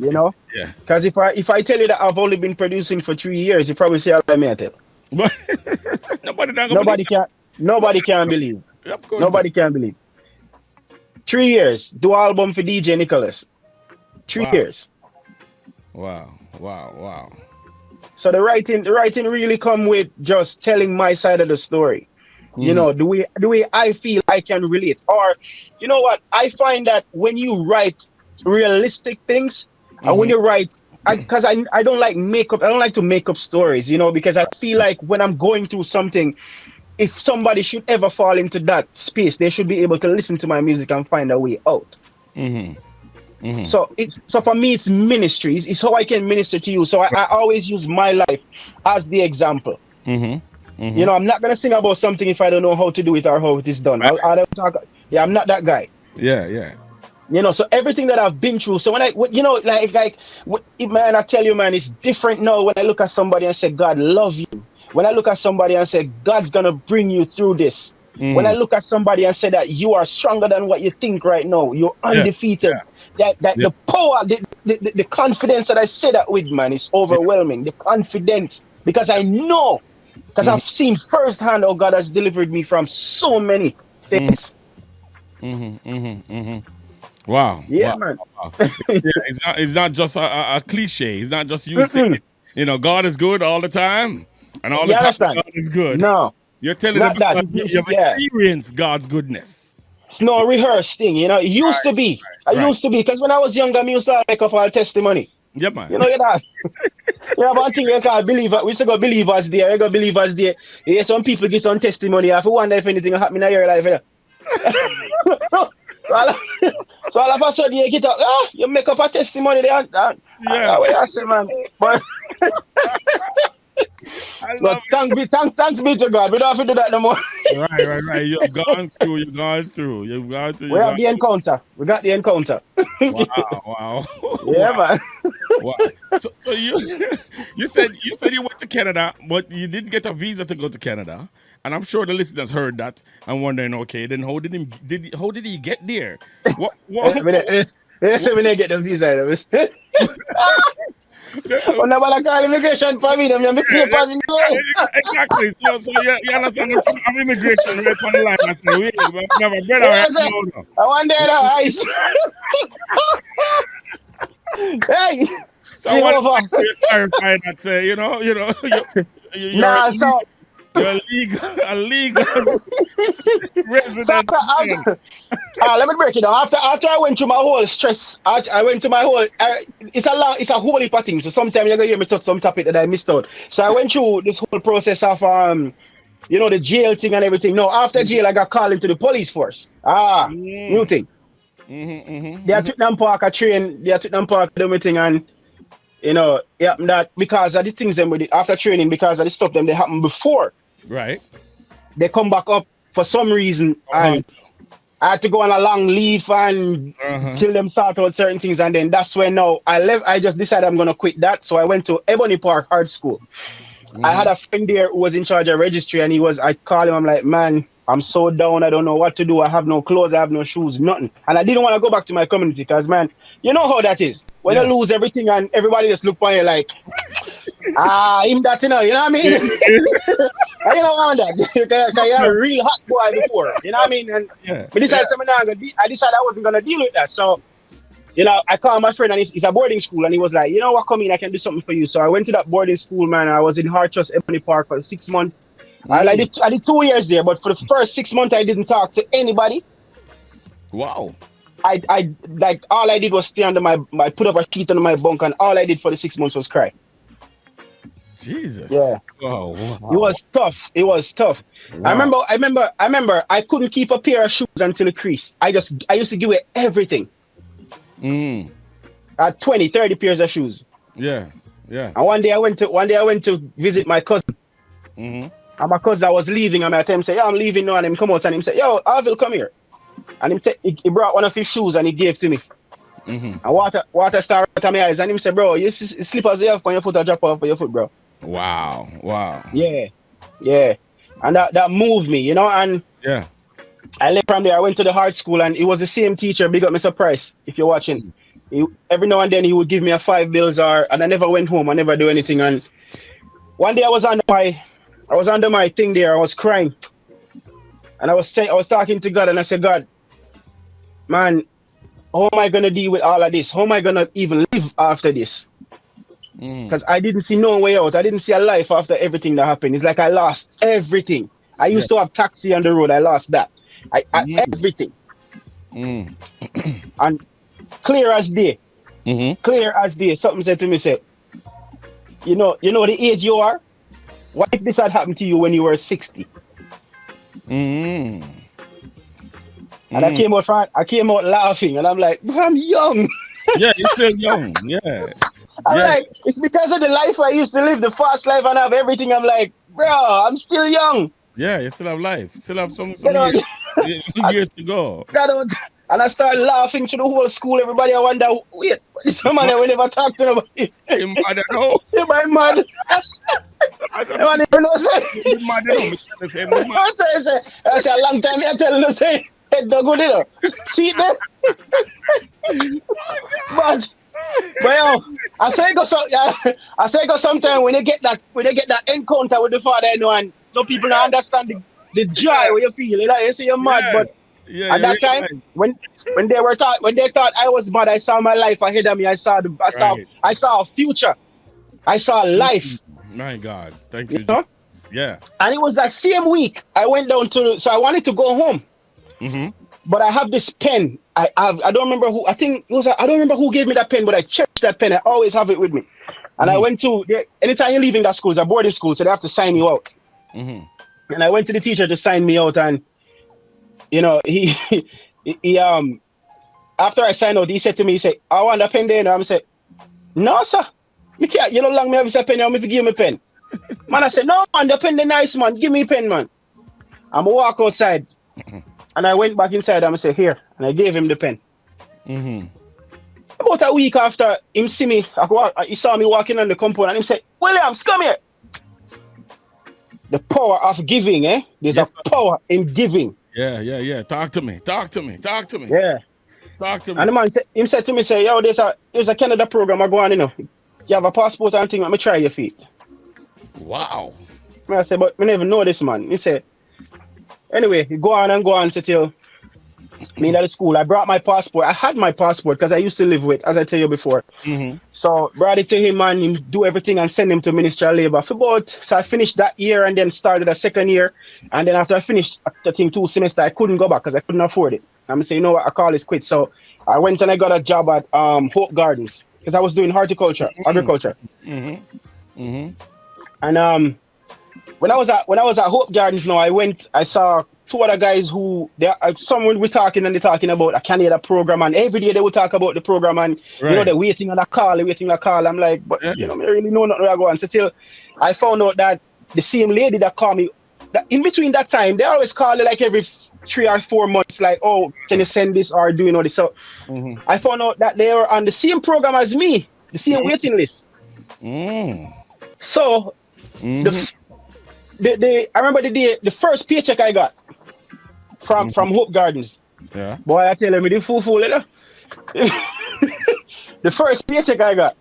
You know? Yeah. Because if I tell you that I've only been producing for 3 years, you probably say I made it. Nobody can believe. Of course. Nobody can believe. 3 years. Do album for DJ Nicholas. 3 years. Wow. So the writing really come with just telling my side of the story. You know, the way I feel I can relate. Or you know what? I find that when you write realistic things, and when you write, because I don't like makeup. I don't like to make up stories, you know, because I feel like when I'm going through something, if somebody should ever fall into that space, they should be able to listen to my music and find a way out. So for me, it's ministry. It's how I can minister to you. So I always use my life as the example. You know, I'm not gonna sing about something if I don't know how to do it or how it is done. I don't talk. Yeah, I'm not that guy. Yeah. You know, so everything that I've been through. So when man, I tell you, man, it's different now when I look at somebody and say, God love you. When I look at somebody and say, God's gonna bring you through this. When I look at somebody and say that you are stronger than what you think right now, you're undefeated. The power, the confidence that I say that with, man, is overwhelming. The confidence, because I know, because I've seen firsthand how God has delivered me from so many things. Wow. Yeah, wow. man. Wow. Yeah, it's not just a cliche. It's not just you saying, God is good all the time, and all the time God is good. No. You're telling Not them that. you've experienced God's goodness. It's no rehearsed thing, It used to be. I used to be, because when I was younger, I used to make up all testimony. Yeah, man. You know that. One thing you can't believe. We used to go believers there. You go believers there. Yeah, some people get some testimony. I wonder if anything happened in your life. So all of a sudden you get up, you make up a testimony there. I say, man. But thanks be to God. We don't have to do that no more. Right. You've gone through. We have the encounter. We got the encounter. Wow. Yeah, man. Wow. So you said you went to Canada, but you didn't get a visa to go to Canada. And I'm sure the listeners heard that and wondering, okay, then how did he get there? What? They say when they get the visa. When nobody call immigration for me, them make papers in there. Exactly. So you understand? I'm immigration right on the line. I say, wait, never better. I wonder ice. Hey. So I want to clarify that. Say, you're a legal resident. Let me break it down. After I went through my whole stress, I went to my whole. It's a whole heap of things. So sometimes you're gonna hear me touch some topic that I missed out. So I went through this whole process of the jail thing and everything. No, after jail, I got called into the police force. New thing. They took them park a train. They took them park do everything and. That because of the things after training, because of the stuff them they happened before. Right. They come back up for some reason and I had to go on a long leave and till them sort out certain things, and then that's when now I left. I just decided I'm gonna quit that. So I went to Ebony Park Art School. I had a friend there who was in charge of registry, and I called him, I'm like, man, I'm so down, I don't know what to do. I have no clothes, I have no shoes, nothing. And I didn't want to go back to my community because, man, you know how that is. When you lose everything and everybody just look on you like, him that, you know what I mean? I don't want that. Because you're a real hot boy before, you know what I mean? And I decided I wasn't going to deal with that. So, I called my friend, and he's a boarding school, and he was like, you know what, come in, I can do something for you. So I went to that boarding school, man. I was in Hartrust Ebony Park for 6 months. I did 2 years there, but for the first 6 months, I didn't talk to anybody. Wow. I all I did was stay under I put up a sheet under my bunk, and all I did for the 6 months was cry. Jesus. Yeah. Wow. It was tough. Wow. I remember I couldn't keep a pair of shoes until the crease. I used to give away everything. I had 20, 30 pairs of shoes. Yeah. And one day I went to visit my cousin. And my cousin was leaving, and I tell him, say, I'm leaving now, and him come out and him say, yo, Arville, come here. And he brought one of his shoes and he gave to me. And water started at my eyes, and him say, bro, you slippers you have on your foot or drop off for your foot, bro. Wow. Yeah. And that moved me, and I left from there. I went to the art school, and it was the same teacher. Big up Mr. Price, if you're watching. Every now and then he would give me a $5 and I never went home. I never do anything. And one day I was under my thing there. I was crying, and I was talking to God, and I said, God, man, how am I gonna deal with all of this? How am I gonna even live after this? Because I didn't see no way out. I didn't see a life after everything that happened. It's like I lost everything. I used to have taxi on the road. I lost that. Everything. And clear as day. Clear as day. Something said to me, say, you know the age you are? What if this had happened to you when you were 60? And I came out laughing, and I'm like, I'm young. Yeah, you're still young. Yeah. I'm like, it's because of the life I used to live, the fast life, and I have everything. I'm like, bro, I'm still young. Yeah, you still have life. Still have some years to go. And I started laughing to the whole school. Everybody, I wonder, wait, this man I will never talk to nobody. I'm mad at all. Am I mad? I don't even know. You're mad at all. I say, a long time I tell you, say. head no good, you know. See it there? but yo, I say go so yeah, I say go sometime when they get that encounter with the Father, you know, and no people don't understand the joy where you feel. You know, you see you're mad, but Yeah, at that time when they thought I was mad, I saw my life ahead of me. I saw a future. I saw life. My God, thank You you. know? Yeah. And it was that same week I went down so I wanted to go home. But I have this pen. I don't remember who. I think it was. I don't remember who gave me that pen, but I checked that pen. I always have it with me. And I went to anytime you leave in that school, it's a boarding school, so they have to sign you out. And I went to the teacher to sign me out, and you know he after I signed out, he said to me, he said, "I want a pen there." And I said, "No, sir, you can't. You don't long me have a pen. You want me to give me a pen?" Man, I said, "No, man, the pen the nice, man. Give me a pen, man." I'm gonna walk outside. And I went back inside and I said, "Here." And I gave him the pen. About a week after him see me, he saw me walking on the compound and he said, "Williams, come here." The power of giving, eh? There's a power in giving. Yeah. Talk to me. Yeah. Talk to me. And the man said to me, say, "Yo, there's a Canada program I go on, you know. You have a passport and thing, let me try your feet." Wow. I said, "But I never know this man." He said, "Anyway, go on, say till me at the school. I brought my passport. I had my passport because I used to live with, as I tell you before. So brought it to him and him do everything and send him to Ministry of Labor. So I finished that year and then started a second year. And then after I finished the thing 2 semesters, I couldn't go back because I couldn't afford it. I'm saying, you know what, I call this quit. So I went and I got a job at Hope Gardens because I was doing agriculture. And when I was at Hope Gardens now, I saw 2 other guys who someone we're talking and they're talking about a Canada program, and every day they would talk about the program and you know they're waiting on a call. I'm like, but you know, I really know nothing where I go on. So till I found out that the same lady that called me, that in between that time, they always call it like every 3 or 4 months, like, "Oh, can you send this or do you know this?" So I found out that they were on the same program as me, the same waiting list. So I remember the first paycheck I got from Hope Gardens. Yeah. Boy, I tell you, me the fool, you know. The first paycheck I got.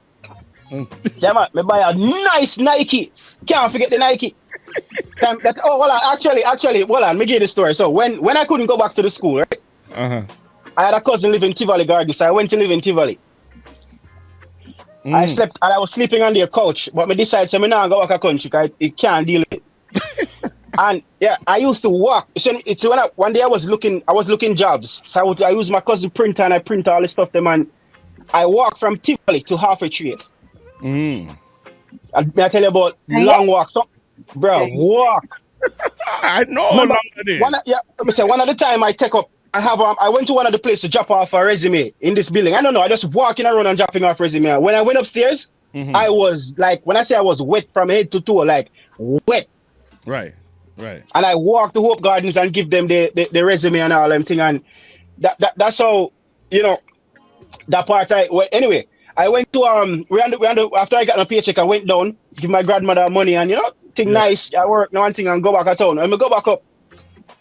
Yeah, man, me buy a nice Nike. Can't forget the Nike. Actually, hold on, me give you the story. So when I couldn't go back to the school, right? I had a cousin live in Tivoli Gardens, so I went to live in Tivoli. I slept, and I was sleeping on their couch, but me decided, so me now go back a country, because it can't deal with it. And yeah, I used to walk. So it's one day I was looking jobs. So I use my cousin printer and I print all the stuff them, and I walk from Tivoli to Halfway Trade. I tell you about long walks. So, bro, walk. I know. Remember, one of the time I went to one of the places to drop off a resume in this building. I don't know. I just walking around and dropping off resume. When I went upstairs, I was like, when I say I was wet from head to toe, like wet. Right. And I walked to Hope Gardens and give them the resume and all them thing. And that's how, you know, that part. Anyway, I went to after I got my paycheck, I went down, give my grandmother money, and you know, nice. I work no one thing and go back at town. And I go back up.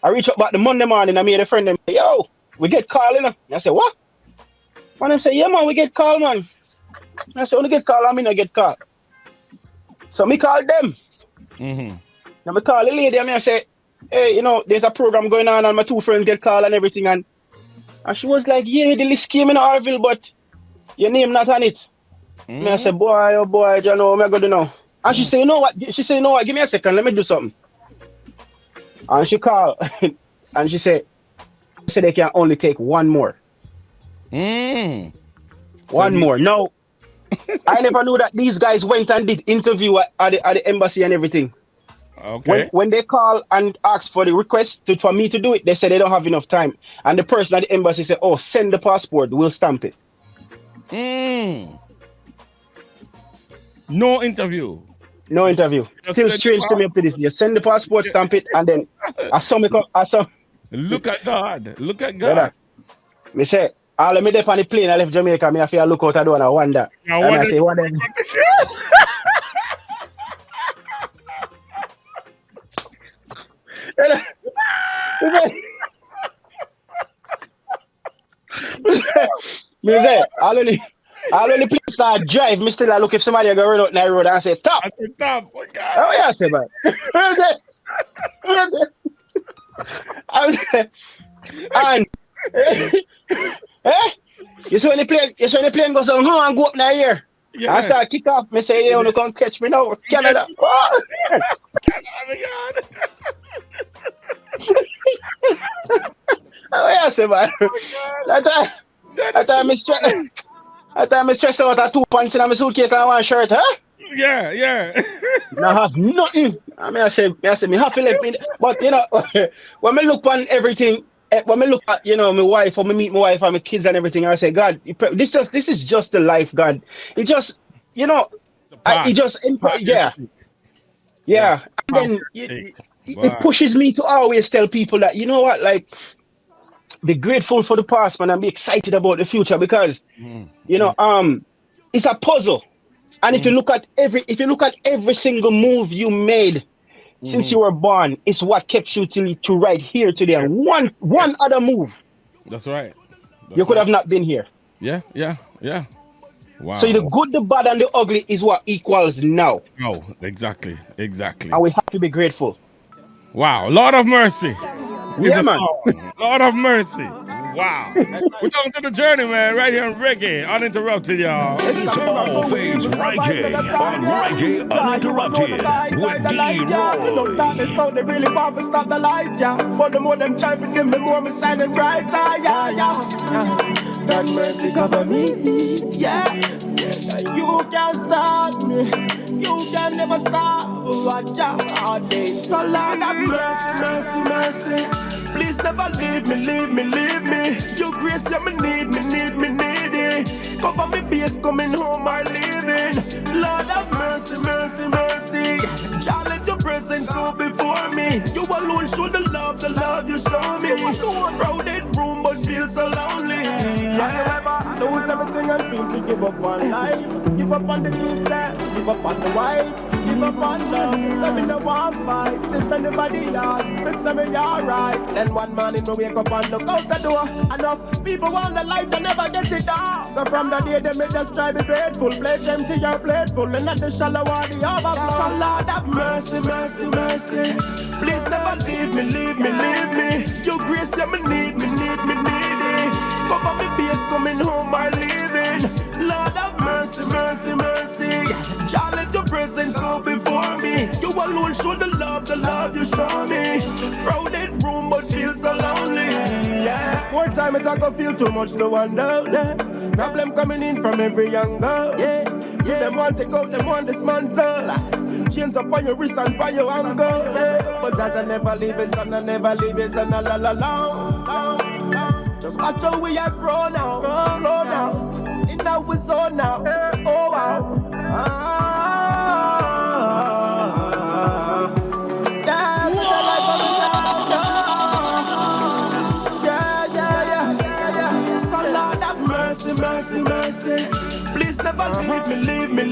I reach up back the Monday morning. I made a friend them say, "Yo, we get call, you know." And I said, "What?" And them say, "Yeah, man, we get call, man." And I said, "When you get call, I mean I get call." So me called them. Now me call the lady and I say, "Hey, you know, there's a program going on and my 2 friends get call and everything." And she was like, "Yeah, the list came in Harville, but your name not on it." And I said, "Boy, oh boy, you know what I'm going to do now?" And she said, "You know what? Give me a second, let me do something." And she called and she said they can only take 1 more. One more. No, I never knew that these guys went and did interview at the embassy and everything. Okay. When they call and ask for the request for me to do it, they said they don't have enough time. And the person at the embassy said, "Oh, send the passport, we'll stamp it." No interview. No interview. Still strange to me up to this day. Send the passport, stamp it, and then I saw. Look at God. Look at God. Me say, all of me there on the plane, I left Jamaica, me I feel look out the door and I wonder. I say, what then? Me say, I'll only place start drive. Me still I look if somebody go run out that road and say stop. I said stop. Oh, God. Oh yeah, I say man. I say, and you see when the plane goes on and go up now here. Yeah. I start kick off. Me say, you come catch me now, Canada. Oh, my God. Oh yeah, I say man. That time I stress out at 2 pants in my suitcase and one shirt, huh? Yeah. I have nothing. I say, me have to let me. But you know, when I look on everything, when I look at my wife, or me meet my wife and my kids and everything, I say, God, this is just the life, God. It just, it just, yeah. And then it pushes me to always tell people that like, be grateful for the past, man, and be excited about the future because, it's a puzzle. And if you look at every single move you made since you were born, it's what kept you to right here today. And one other move. That's right. You could have not been here. Yeah. Wow. So the good, the bad, and the ugly is what equals now. Oh, exactly. And we have to be grateful. Wow. Lord of mercy. Yeah, man. Lord of mercy. Wow. We're talking to the journey, man, right here on Reggae Uninterrupted, y'all. It's all things reggae on Reggae Uninterrupted with D-Roy. So they really want to stop the light, yeah. But the more them try for them, the more me shining bright, yeah. God mercy cover me, yeah. You can't stop me. You can never stop. Watch out, day. So Lord have mercy. Please never leave me. Your grace, yeah, me need it. Cover me base, coming home or leaving. Lord have mercy. Jah, let your presence go before me. You alone show the love you show me. Crowded room, but feel so lonely. Yeah. Lose everything and feel to give up on life. Give up on the kids that, give up on the wife. Give up on love, say me no want fight. If anybody asks, me say me alright. Then one morning me wake up and look out the door. Enough people want the life and never get it done. So from the day they me just try be grateful. Plate empty your plate full and not the shallow or the overflow. So Lord have mercy. Please never leave me. Your grace yeah me need it. Cover me base coming home or leaving. Lord have mercy. Jah, let your presence go before me. You alone show the love you show me. Crowded room but feel so lonely. Yeah. More time it I go feel too much to wonder. Yeah. Problem coming in from every angle. Yeah. You them want to go, them want dismantle. Chains up on your wrist and by your ankle. Yeah. But Jah never leave his son, la. Just watch how we are grow now, flow now. In our zone now. Oh wow. Yeah, with the life of the town. Yeah. So Lord have mercy. Please never leave me.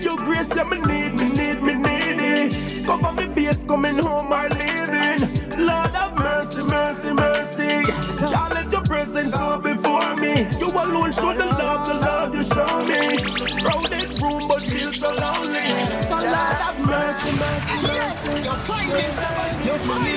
Your grace, yeah, me need it. Cover me base, coming home or leaving. Lord have mercy. Jah, let your presence go before me. You alone show the love you show me. Crowded room but feel so lonely. So Lord have mercy. You're finding me.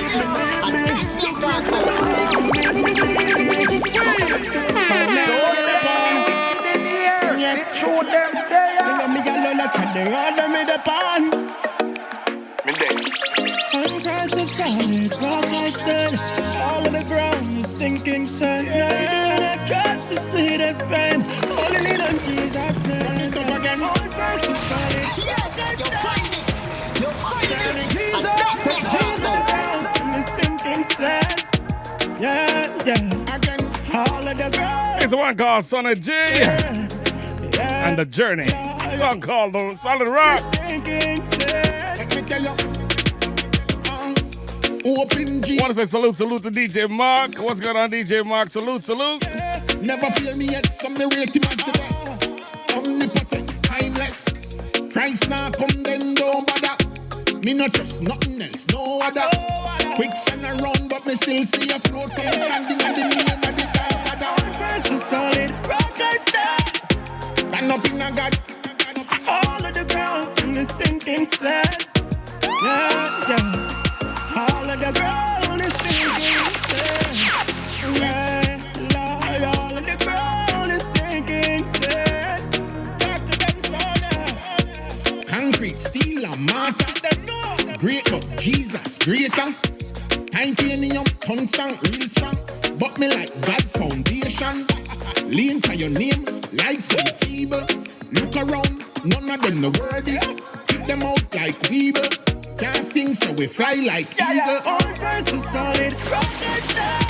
You grace all on the ground, you sinking sun. Yeah, I trust the sweetest fame. Only in Jesus' name. Come again. Yes, you're finding Jesus. The sinking sun. Yeah. Again, all of the ground. It's the one called Son of G and The Journey. Song called The Solid Rock. Sinking sun. Let me tell you. Open G. Want to say salute to DJ Mark. What's going on, DJ Mark? Salute. Never feel me yet, some me rate him as the best. Omnipotent, timeless. Christ now come, then don't bother. Me not trust nothing else, no other. Quicksand around, but me still stay afloat. Standing at the name of the God. verse is solid. Rock I stand. Stand up in a God. All of the ground in the sinking sand. Yeah, yeah. All of the ground is sinking sand. Yeah, Lord, all of the ground is sinking sand. Talk to them, son. Concrete, steel, and mortar. Great, but Jesus greater. Titanium, tungsten, real strong. But me like God foundation. Lean to your name, like some feeble. Look around, none of them no worthy. Keep them out like weeble. Can't sing, so we fly like eagle. All verse is solid. Rock is down.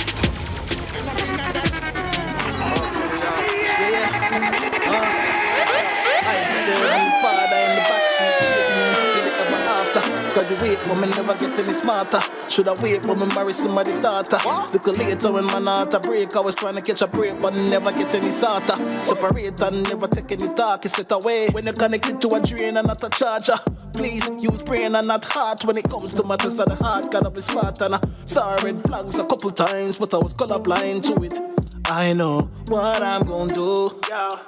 Father in the backseat chasing happily ever after. Graduate but me never get any smarter. Shoulda wait but me marry somebody daughter. Look later when my heart a break. I was trying to catch a break but never get any sorter. Separate and never take any talk. It's set away when you're connected to a drain and not a charger. Please use brain and not heart when it comes to matters of the heart. Gotta be smart and I saw red flags a couple times but I was colorblind to it. I know what I'm gonna do.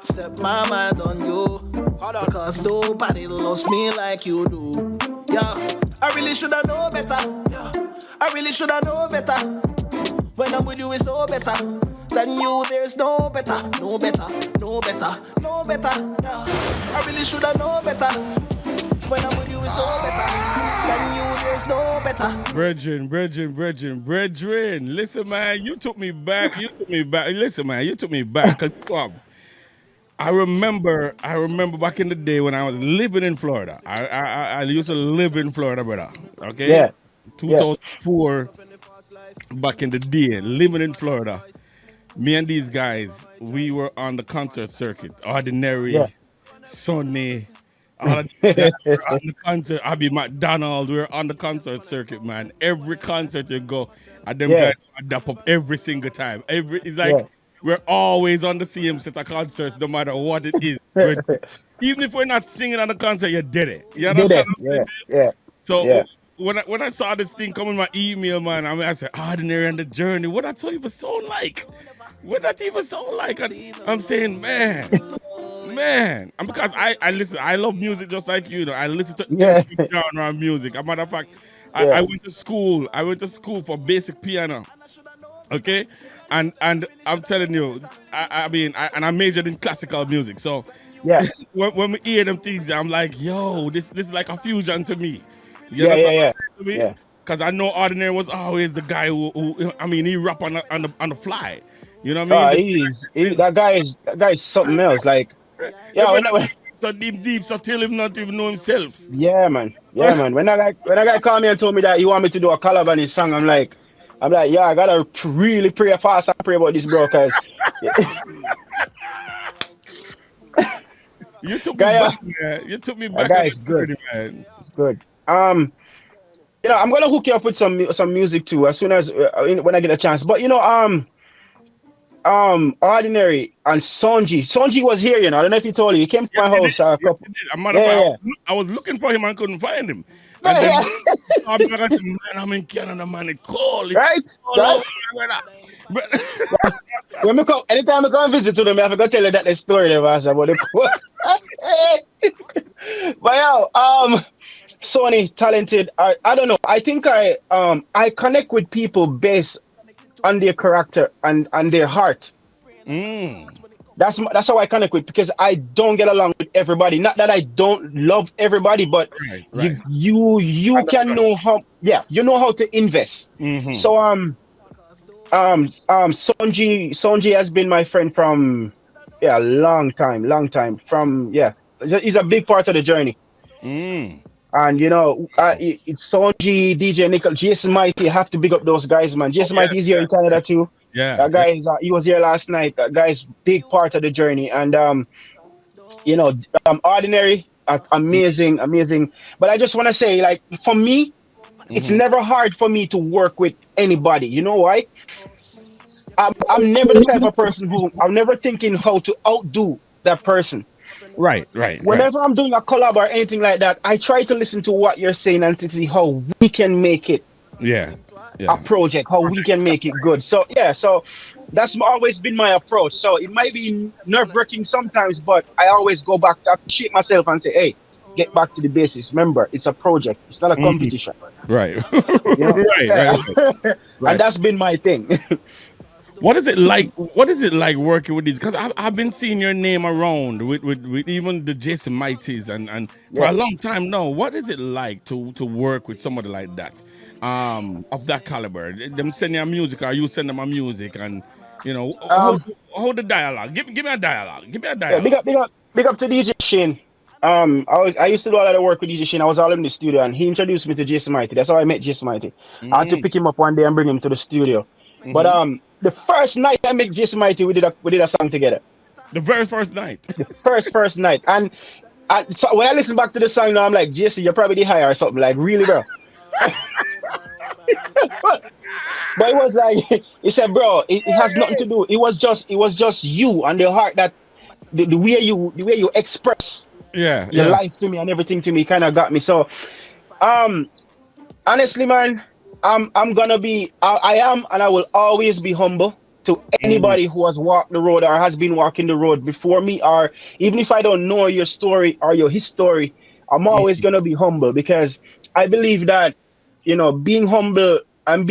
Set my mind on you. Because nobody loves me like you do. Yeah, I really shoulda know better. Yeah, I really shoulda know better. When I'm with you, it's so better. Than you, there's no better, no better, no better, no better. Yeah, I really shoulda know better. When I'm with you, it's so better. Than you, there's no better. Brethren. Listen, man, you took me back. Listen, man, you took me back. 'Cause, I remember back in the day when I was living in Florida. I used to live in Florida, brother. Okay? Yeah. 2004, back in the day, living in Florida. Me and these guys, we were on the concert circuit. Ordinary, Sonny, all of that. We were on the concert. Abby McDonald, we were on the concert circuit, man. Every concert you go, and them guys dap up every single time. It's like we're always on the same set of concerts, no matter what it is. Even if we're not singing on the concert, you did it. You understand what I'm saying? So when I saw this thing come in my email, man, I said, Ordinary and the Journey, what that even sound like? And I'm saying, man. And because I listen, I love music just like you know. I listen to every genre of music. As a matter of fact, I went to school. I went to school for basic piano. Okay? And I'm telling you, I majored in classical music. So when we hear them things, I'm like, yo, this is like a fusion to me. Because I know Ordinary was always the guy who he rap on the fly. You know what I mean? That guy is something else. Like, so deep, so tell him not to even know himself. Yeah, man. When that guy called me and told me that he want me to do a collab on his song, I'm like, yeah, I gotta really pray fast and pray about this, bro, cause you took me back, man. You took me back. That guy is good, man. It's good. I'm gonna hook you up with some music too as soon as when I get a chance. But Ordinary and Sonji was here. I don't know if he told you. He came to my house. I was looking for him and couldn't find him. And then I'm in Canada, man. It's cold. Right? When we come, anytime I come visit to them, I have to tell you that the story they was about the cold. But Sony, talented. I don't know. I think I connect with people based on their character and their heart. That's how I connect with, because I don't get along with everybody. Not that I don't love everybody, but you can know how to invest. So Sonji has been my friend from long time. He's a big part of the journey. And it's Sonji, DJ Nickel, Jason Mighty. You have to big up those guys, man. Jason Mighty is here in Canada too. That guy is he was here last night. That guy's big part of the journey. And Ordinary, amazing. But I just want to say, like, for me, it's never hard for me to work with anybody. You know why? I'm never the type of person who I'm never thinking how to outdo that person. Right. Whenever I'm doing a collab or anything like that, I try to listen to what you're saying and to see how we can make it. Yeah. a project, how we can make it good. So so that's always been my approach. So it might be nerve-wracking sometimes, but I always go back, I shake myself and say, hey, get back to the basics. Remember, it's a project. It's not a competition. Right. Right. And that's been my thing. What is it like? What is it like working with these? Because I've been seeing your name around with even the Jason Mighties and for a long time now. What is it like to work with somebody like that, of that caliber? Them send you music, or you send them a music, and hold the dialogue. Give me a dialogue. Give me a dialogue. Big up to DJ Shane. I used to do a lot of work with DJ Shane. I was all in the studio, and he introduced me to Jason Mighty. That's how I met Jason Mighty. I had to pick him up one day and bring him to the studio. But the first night I met Jason Mighty, we did a song together. The very first night. The first night. And so when I listen back to the song now, I'm like, Jason, you're probably the higher or something. Like, really, bro? But it was like, he said, bro, it has nothing to do. It was just you and the heart, that the way you express your life to me and everything to me kind of got me. So, honestly, man, I'm gonna be, I am, and I will always be humble to anybody who has walked the road or has been walking the road before me, or even if I don't know your story or your history, I'm always gonna be humble, because I believe that, being humble and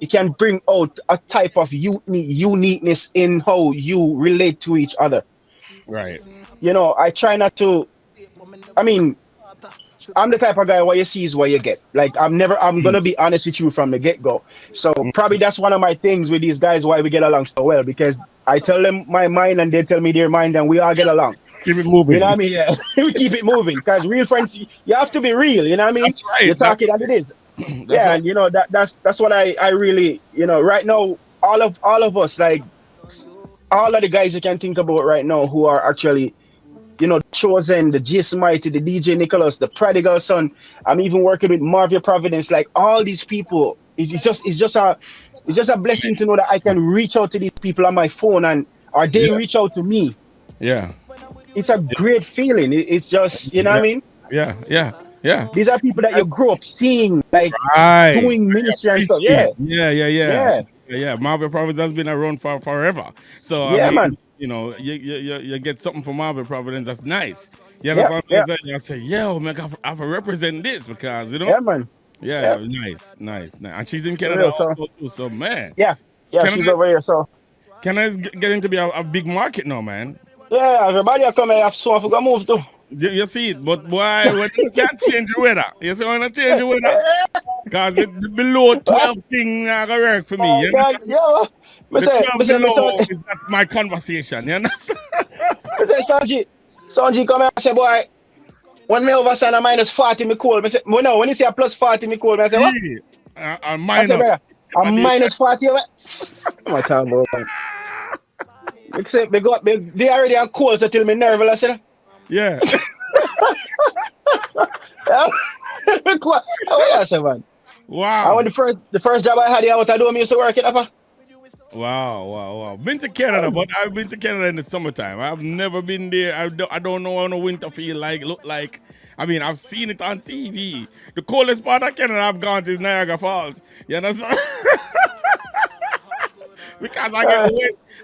it can bring out a type of uniqueness in how you relate to each other. Right. I try not to, I'm the type of guy, what you see is what you get. Like, I'm gonna be honest with you from the get-go. So probably that's one of my things with these guys, why we get along so well, because I tell them my mind and they tell me their mind, and we all get along. Keep it moving. You know what I mean? Yeah. We keep it moving, because real friends, you have to be real. You know what I mean? That's right. You talk it as it is. And that's what I really, right now, all of us, like all of the guys you can think about right now who are actually, Chosen, the Jason Mighty, the DJ Nicholas, the Prodigal Son. I'm even working with Marvia Providence. Like, all these people, it's just a blessing to know that I can reach out to these people on my phone, or they reach out to me. Yeah. It's a great feeling. It's just, what I mean? Yeah. These are people that you grew up seeing, like, doing ministry and stuff. Yeah. Marvia Providence has been around for forever. So man. You get something from Marvin Providence, that's nice. You understand what I'm saying? I say, yo, man, I have to represent this, because, Yeah, man. Nice. And she's in Canada also too, so, man. Yeah, she's over here, so. Canada's getting to be a big market now, man. Yeah, everybody are coming, I have so to move to. You see it, but boy, when you can't change the weather. You see when I change the weather? Because the below 12 thing not going to work for me. The 12 below is not my conversation, you understand? I say, Sanji come here and say, boy, when me overstand a minus 40, me cool. I say, no, when you say a plus 40, me cool. I say, what? Minus. I say, a minus 40, what? I'm talking about. I say, they already on cold, so till me nervous, I said. Yeah. Man. Wow. The first job I had here, what I do, I used to work it up. Wow. Been to Canada, but I've been to Canada in the summertime. I've never been there. I don't know how the winter look like. I've seen it on TV. The coldest part of Canada I've gone to is Niagara Falls. You understand? Because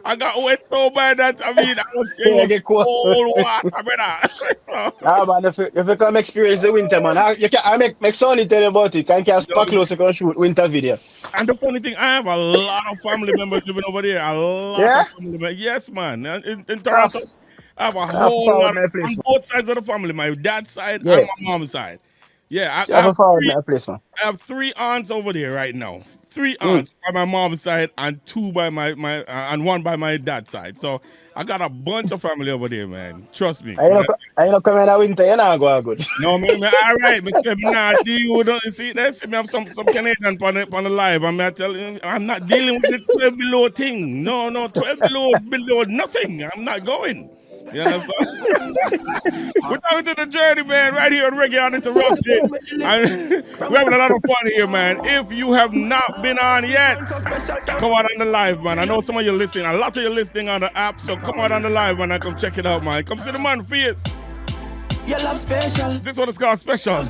I got wet so bad that it was cold water, brother. Man, if you come experience the winter, man, I make Sonny tell you about it. I can stop close to go shoot winter video. And the funny thing, I have a lot of family members living over there. A lot of family members. Yes, man. In Toronto, I have a whole lot on both sides of the family. My dad's side and my mom's side. Yeah, I have 3 aunts over there right now. 3 aunts by my mom's side and 2 by my and 1 by my dad's side. So I got a bunch of family over there, man. Trust me. I don't come in the winter, you're not going good. No, man, all right. Mr. See, let's me have some Canadian on the live. I'm not dealing with the 12 below thing. No, 12 below nothing. I'm not going. You understand? We're talking to the journey, man, right here on Reggae Uninterrupted. We're having a lot of fun here, man. If you have not been on yet, come on the live, man. I know some of you listening, a lot of you listening on the app, so come on the live, man, and come check it out, man. Come see the man face. Your love special. This one is called Special.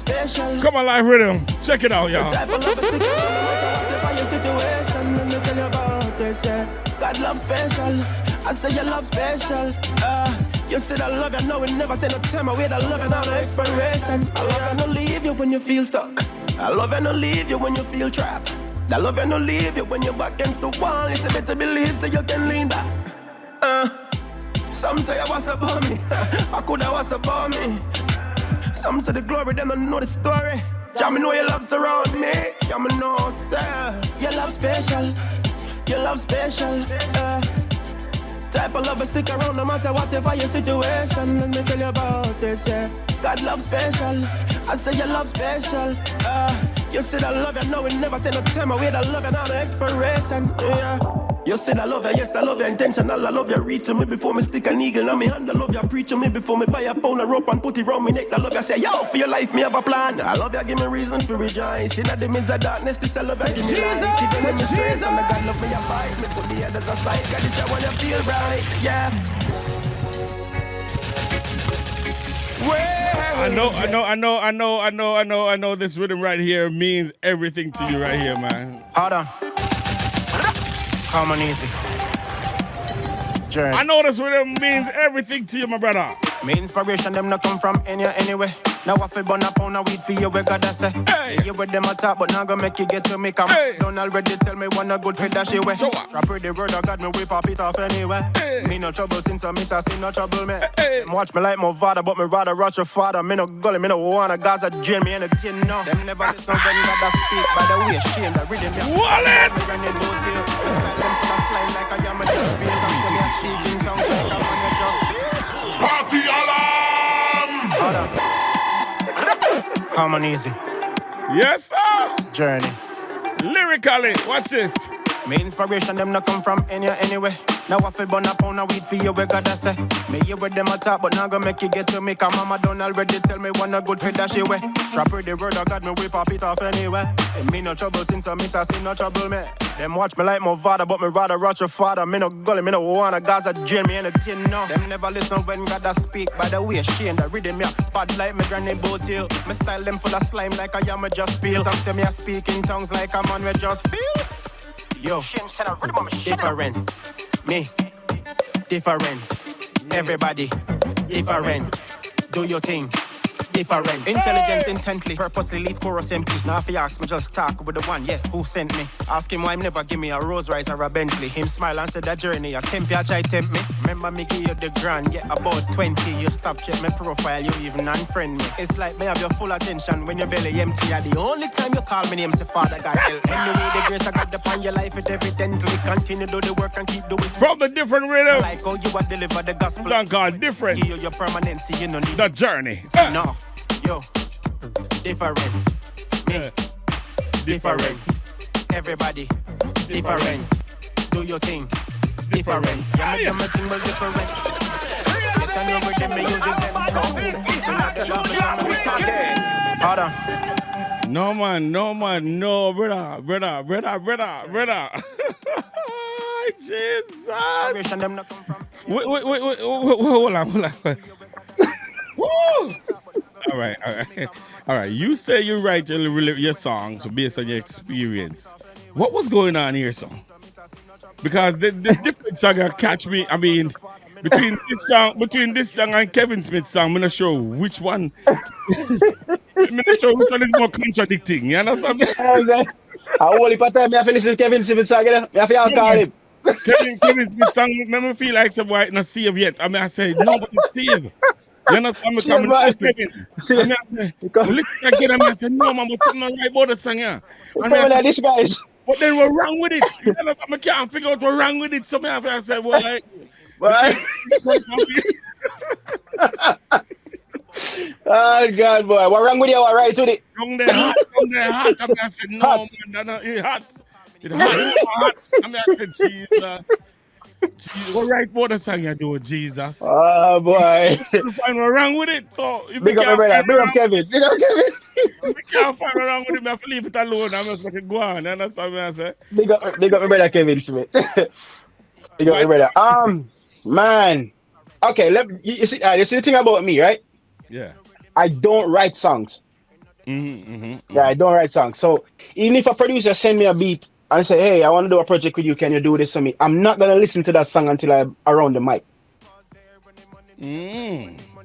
Come on live rhythm. Check it out, y'all. situation. Let me tell you about this, yeah. God love special. I say you love special. You said I love you, no, it never take no time away. I love you, not no expiration. I love you, no leave you when you feel stuck. I love you, no leave you when you feel trapped. I love you, no leave you when you're back against the wall. It's a better believe so you can lean back. Some say I was about me. I could have was about me. Some say the glory, them don't know the story. Yeah, me know your love surround me. Yeah, me know, sir. Your love special. Your love special. Type of love will stick around no matter whatever your situation. Let me tell you about this, yeah. God love special. I say your love special. You said I love you, no, it never take no time away. I love you, not no expiration. Yeah. You said I love you, yes, I love you intentional. I love you, reach to me before me stick an eagle on me hand. I love you, preach to me before me buy a pound of rope and put it round me neck. I love you, say, yo, for your life, me have a plan. I love you, give me reason to rejoice. In the midst of darkness, this I love you, give me light. Even when me stress, and the God love me, I fight. Me put the others aside, God, this I want you feel right, yeah. I know this rhythm right here means everything to you right here, man. Hold on. Come on, easy. Journey. I know this rhythm means everything to you, my brother. Me inspiration, them not come from anyway. Now I feel burn up on a weed for you, we gotta say. Hey. You with them a talk, but now gonna make you get to me. Come don't already tell me one a good for that shit way. Drop the word, I got me whip up it off anyway. Hey. Me no trouble since I miss, I see no trouble, man. Hey. Watch me like my father, but me rather watch your father. Me no gully, me no wanna Gaza jail me and a gin, no. Them never listen when you gotta speak by the way, shame that rhythm, yeah. Wallet! Me running no tail. Them full of slime like I am a just beat. I'm speaking sounds like I'm on your just Party alarm! Hold on. Come on, easy. Yes, sir. Journey. Lyrically, watch this. Me inspiration, them not come from anyway. Now I feel burn up on a weed for you, we gotta say. Me here with them a talk, but now gonna make you get to me. Cause mama don't already tell me one a good for that shit way. Strap the word, I got me whip up it off anyway. And me no trouble since I miss, I see no trouble, me. Them watch me like my father, but me rather watch your father. Me no gully, me no wanna Gaza jail me and a gin, no. Them never listen when God speak by the way, shame the rhythm, yeah. Bad like me granny boat tail. Me style them full of slime like I am a just feel. Some say me a speak in tongues like I'm on we just feel. Yo, different. Me, different. Everybody, different. Do your thing. Different. Intelligence intently, purposely leave chorus empty. Now if you ask me, just talk with the one, yeah, who sent me. Ask him why him never give me a Rolls Royce or a Bentley. Him smile and said that journey, a temp, you try tempt me. Remember me give you the grand, yeah, about 20. You stop check my profile, you even unfriend me. It's like me have your full attention when your belly empty. Yeah, the only time you call me name say Father God help. Anyway, the grace I got upon your life, it evidently continue to do the work and keep doing it. From the different rhythm. Like how you would deliver the gospel. Song called Different. Give you your permanency, you know need The Journey. No. Yo, different. Me, different. Everybody, different. Do your thing, different. You make them a thing was different. Get on over them, me use it. Hold on. No man, no brother. Jesus. Wait, hold on. Woo! All right. You say you write your songs based on your experience. What was going on here, son? Because this different song catch me. I mean, between this song and Kevin Smith's song, I'm not sure which one. I'm not sure which one is more contradicting. You understand me? I only part time I feel Kevin Smith's song. I feel call him. Kevin Smith's song make me feel like somebody not saved yet. I mean, I say nobody saved. You understand me coming to Kevin? And I say, listen again, and I say, no, man, but something right about the song, yeah. And I say, these guys. But then we're wrong with it. You know, I can't figure out what's wrong with it. So I said, well, like, oh, God, boy. What's wrong with you? What right with it? Wrong there hot. I mean, I said, no, man, it's hot. It's hot. I mean, I said, Jesus. What right for the song you do, Jesus? Oh, boy. You find what's wrong with it. So if big up my brother. Big up Kevin. If you can't find what's wrong with it, I have to leave it alone. I must make it go on. You understand what I say? Big up my brother Kevin Smith. Big up my brother. Man. Okay, you see the thing about me, right? Yeah. I don't write songs. Yeah, I don't write songs. So even if a producer send me a beat, and say, hey, I want to do a project with you. Can you do this for me? I'm not gonna listen to that song until I'm around the mic.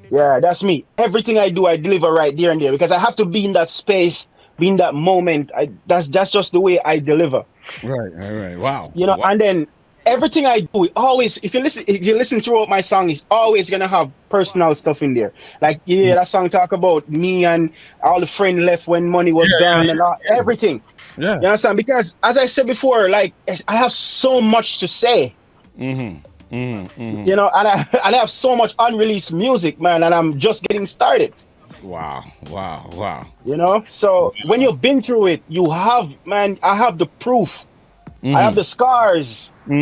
Yeah, that's me. Everything I do, I deliver right there and there because I have to be in that space, be in that moment. That's just the way I deliver. Right. Wow. You know, and then everything I do, always, if you listen throughout my song, it's always gonna have personal stuff in there. Like, that song talk about me and all the friend left when money was gone and everything. Yeah. You understand? Because as I said before, like I have so much to say. You know, and I have so much unreleased music, man, and I'm just getting started. Wow. You know, so when you've been through it, you have, man, I have the proof. I have the scars. I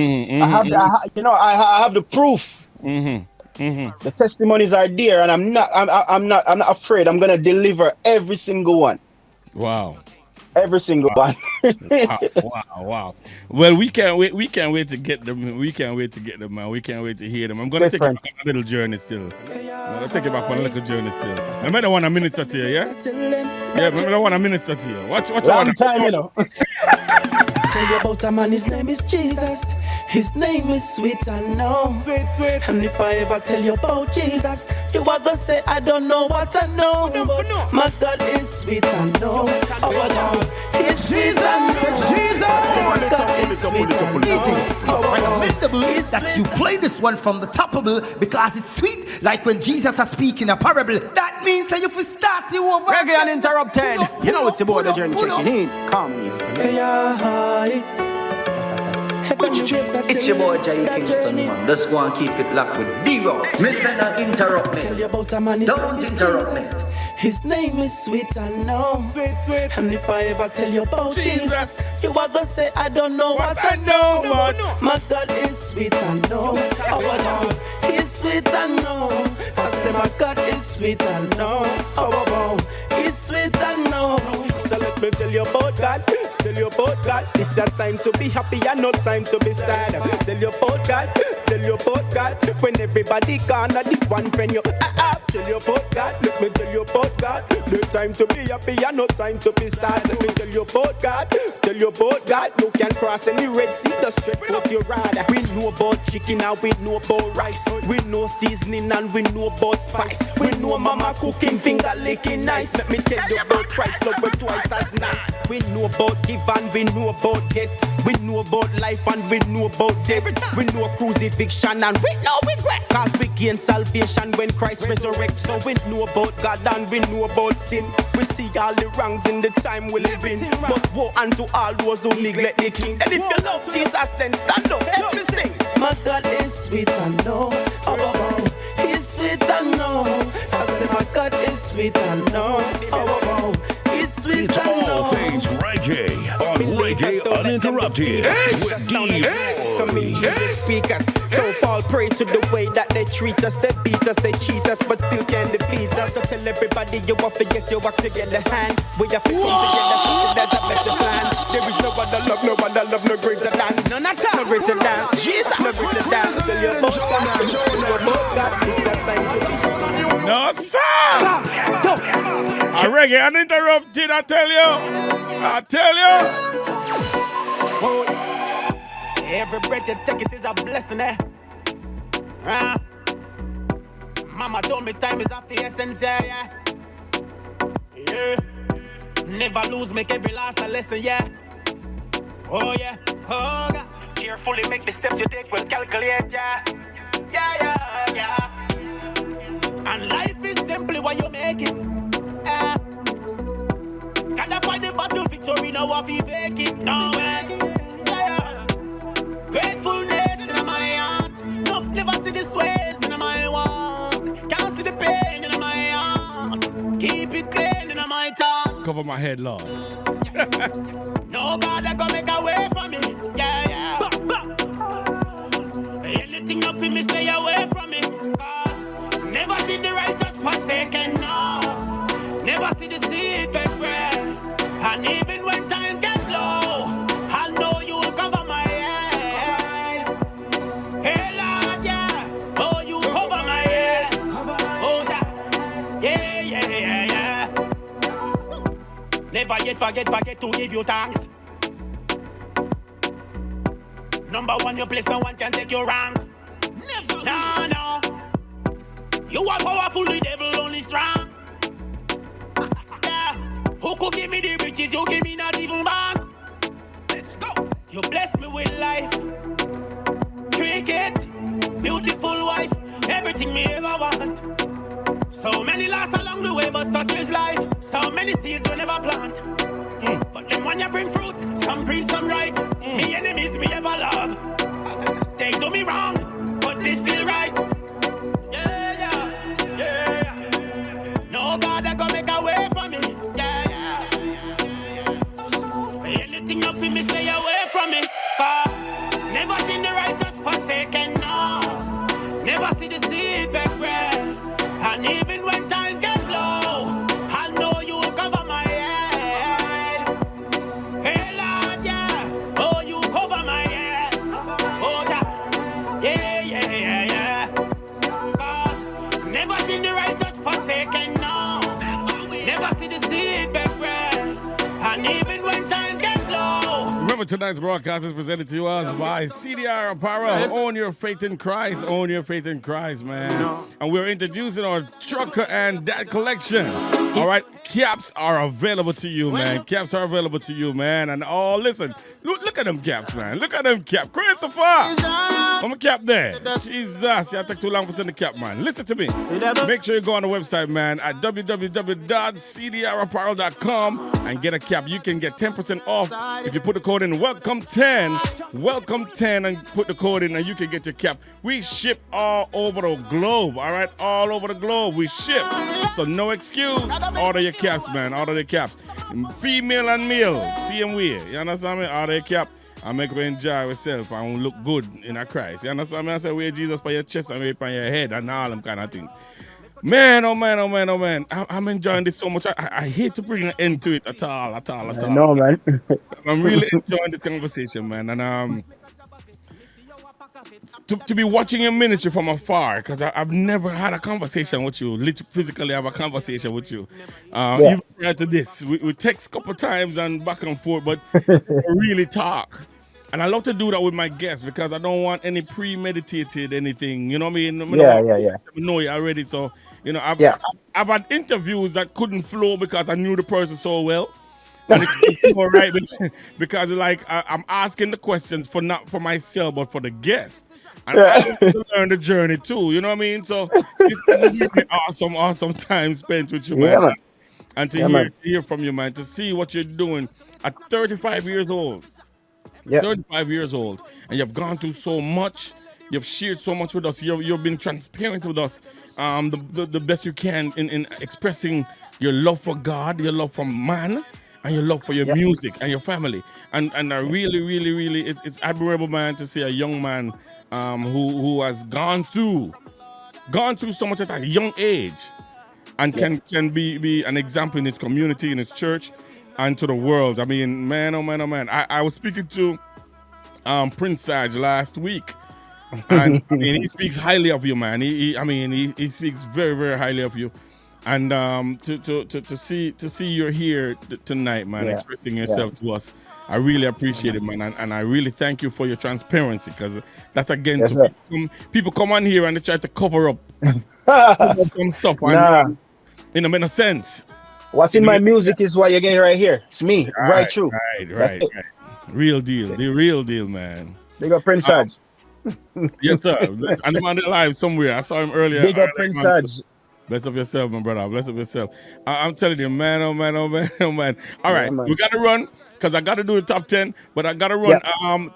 have the proof. The testimonies are there, and I'm not afraid. I'm gonna deliver every single one. Wow. Every single one. Wow. Well, we can't wait to get them. We can't wait to get them, man. We can't wait to hear them. I'm gonna take you back on a little journey still. I'm gonna take you back on a little journey still. I might want a minute or two, yeah? Yeah, I want a minute or two. Watch long time, you know. Tell you about a man, his name is Jesus. His name is sweet, I know. Sweet. And if I ever tell you about Jesus, you are gonna say, I don't know what I know. But my God is sweet, I know. Our Lord is sweet, I know. Jesus. My God is sweet, I know. It's recommendable that you play this one from the topable because it's sweet, like when Jesus is speaking a parable. That means that if we start you over. Reggae Uninterrupted. You know it's about the journey checking in. Calm and easy. It's your boy Jay Kingston, man. Just go and keep it locked with D-Rock. Listen and interrupt me. Tell you about a man, his Don't name is interrupt Jesus. me. His name is sweet, I know. Sweet. And if I ever tell you about Jesus, you are gonna say, I don't know what I know. But my God is sweet, I know. Our Lord is sweet, I know. I say my God is sweet, I know. Oh, he's sweet, I know. So let me tell you about God. Tell you about God. It's your time to be happy and no time to be sad. Tell you about God. Tell you about God. When everybody gone, I the one friend you Tell you about God. Let me tell you about God. No time to be happy and no time to be sad. Let me tell you about God. Tell you about God. You can cross any Red Sea, just straight out your rod. We know about chicken and we know about rice. We know seasoning and we know about spice. We know mama cooking, finger licking nice. Let me tell you about Christ, love with twice as nice. We know about give and we know about get. We know about life and we know about death. We know crucifixion and we know regret. Cause we gain salvation when Christ resurrects. So we know about God and we know about sin. We see all the wrongs in the time we live in. But woe unto all those who neglect the king. And if you love Jesus, then stand up, help me sing. My God is sweet, I know. Oh, he's sweet, I know. I say my God is sweet, I know. Oh, he's sweet, it's I know. all things reggae on Reggae Uninterrupted with Speakers don't fall prey to the way that they treat us. They beat us, they cheat us, but still can't defeat us. So tell everybody you have to get your work together, hand. We have to come together, so there's a better plan. There is no other love, no greater than. None at all, no greater than Jesus, no greater than. Tell your boat God, tell your boat God, it's a time to be. No, sir. A Reggae Uninterrupted, I tell you. Every breath you take, it is a blessing, eh? Mama told me time is of the essence, yeah. Never lose, make every last a lesson, yeah. Oh, yeah. Oh, God. Carefully make the steps you take, well calculate, yeah. Yeah. And life is simply what you make it. Gotta fight the battle, victory, now what we fake it. No way. Gratefulness in my heart. Enough never see the sways in my walk. Can't see the pain in my heart. Keep it clean in my thoughts. Cover my head, Lord. Nobody gonna make a way for me. Yeah. Anything of me, stay away from me. Cause never see the righteous forsaken, no. Never see the seed beg bread. And even when times get low, I know you'll cover my head. Hey Lord, yeah. Oh, you cover my head. Oh, yeah. Never yet forget to give you thanks. Number one, your place, no one can take your rank. Never. No, no. You are powerful, the devil only strong. Yeah. Who could give me the riches? You give me not even bank. Let's go. You bless me with life. Cricket, beautiful wife, everything me ever want. So many lost along the way, but such is life. So many seeds we never plant. But then when you bring fruits, some green, some ripe. Me enemies me ever love. They do me wrong, but this feel right. Yeah, yeah, yeah. No God that gonna make a way for me. Yeah, yeah. Anything up for me, stay away from me. Never seen the righteous forsaken, no. Never see the seed beg bread. And even when times get low, I know you will cover my head. Hey Lord, yeah. Oh, you cover my head. Oh, yeah. Yeah, yeah, yeah, yeah. Cause never seen the righteous forsaken, no. Never see the seed beg bread. And even when times get low. Remember, tonight's broadcast is presented to us by CDR Apparel. Own your faith in Christ. Own your faith in Christ, man. And we're introducing our Trucker and Dad collection. All right, caps are available to you, man. Caps are available to you, man. And oh, listen, look at them caps, man. Look at them caps. Christopher, I'm a cap there. Jesus, yeah, take too long for sending the cap, man. Listen to me. Make sure you go on the website, man, at www.cdrapparel.com and get a cap. You can get 10% off if you put the code in welcome10, welcome10, and put the code in, and you can get your cap. We ship all over the globe, all right? All over the globe, we ship. So no excuse. Order your caps, man. Order the caps. Female and male, same way. You understand me? Order your cap. I make you enjoy yourself and look good in a Christ. You understand me? I say, wear Jesus by your chest and wear it on your head and all them kind of things. Man, oh man, oh man, oh man. I'm enjoying this so much. I hate to bring an end to it at all. No, man. I'm really enjoying this conversation, man. And to be watching your ministry from afar, because I've never had a conversation with you, literally physically have a conversation with you. Even prior to this, we text a couple times and back and forth, but we really talk. And I love to do that with my guests because I don't want any premeditated anything. You know what I mean? Yeah. I know you already, so you know I've had interviews that couldn't flow because I knew the person so well. And it's all right because like I'm asking the questions for not for myself but for the guest. And I want to learn the journey too, you know what I mean? So this is really awesome time spent with you, man. Man. And to hear from you, man, to see what you're doing at 35 years old. 35 years old. And you've gone through so much. You've shared so much with us. You've been transparent with us the best you can in expressing your love for God, your love for man, and your love for your music and your family. And I really, it's admirable, man, to see a young man who has gone through so much at a young age and can be an example in his community, in his church, and to the world. I mean, man, oh man. I was speaking to Prince Saj last week, and I mean, he speaks highly of you, man. He speaks very, very highly of you. And to see you're here tonight, man, expressing yourself to us, I really appreciate it, man, and I really thank you for your transparency, because that's again people come on here and they try to cover up some stuff, and, in a sense. What's in my music is what you're getting right here. It's me, right through. Right. Real deal, the real deal, man. Big up Prince Saj. Yes, sir. And I'm on the live somewhere. I saw him earlier. Big up Prince Saj. Bless up yourself, my brother. Bless up yourself. I'm telling you, man, oh man. All right, we got to run because I got to do the top 10, but I got to run.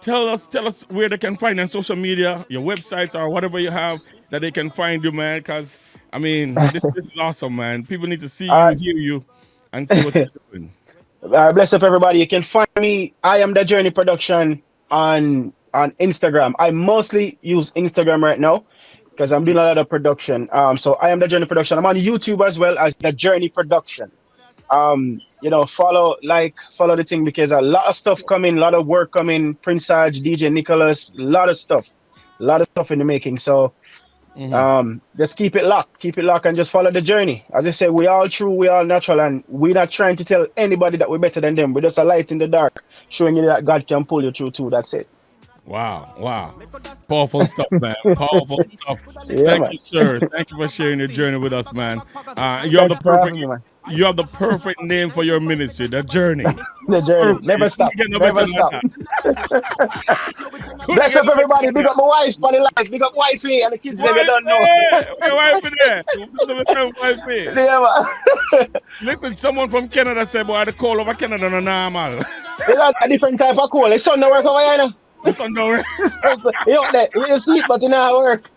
Tell us where they can find you on social media, your websites or whatever you have that they can find you, man, because, I mean, this is awesome, man. People need to see you, hear you, and see what you're doing. Bless up, everybody. You can find me. I am Dajourney Production on Instagram. I mostly use Instagram right now, because I'm doing a lot of production. So I am Dajourney Production. I'm on YouTube as well as Dajourney Production. Follow the thing, because a lot of stuff coming, a lot of work coming. Prince Saj, DJ Nicholas, a lot of stuff in the making. So just keep it locked, and just follow the journey. As I say, we all true, we all natural, and we're not trying to tell anybody that we're better than them. We're just a light in the dark, showing you that God can pull you through too. That's it. Wow. Powerful stuff, man. Powerful stuff. Yeah, Thank man. you, sir. Thank you for sharing your journey with us, man. Thanks for having me, man. You have the perfect name for your ministry, The Journey. The journey. Perfect. Never stop. You get no Never better stop. than that. Bless up everybody. Big up my wife, funny life. Big up wifey and the kids that you don't know. Your wife in there. Bless up yourself, wifey. Yeah, man. Listen, someone from Canada said, boy, the call over Canada no normal. It's a different type of call. The sun don't work over here, now. The sun don't work. You out there, you see it, but it not work.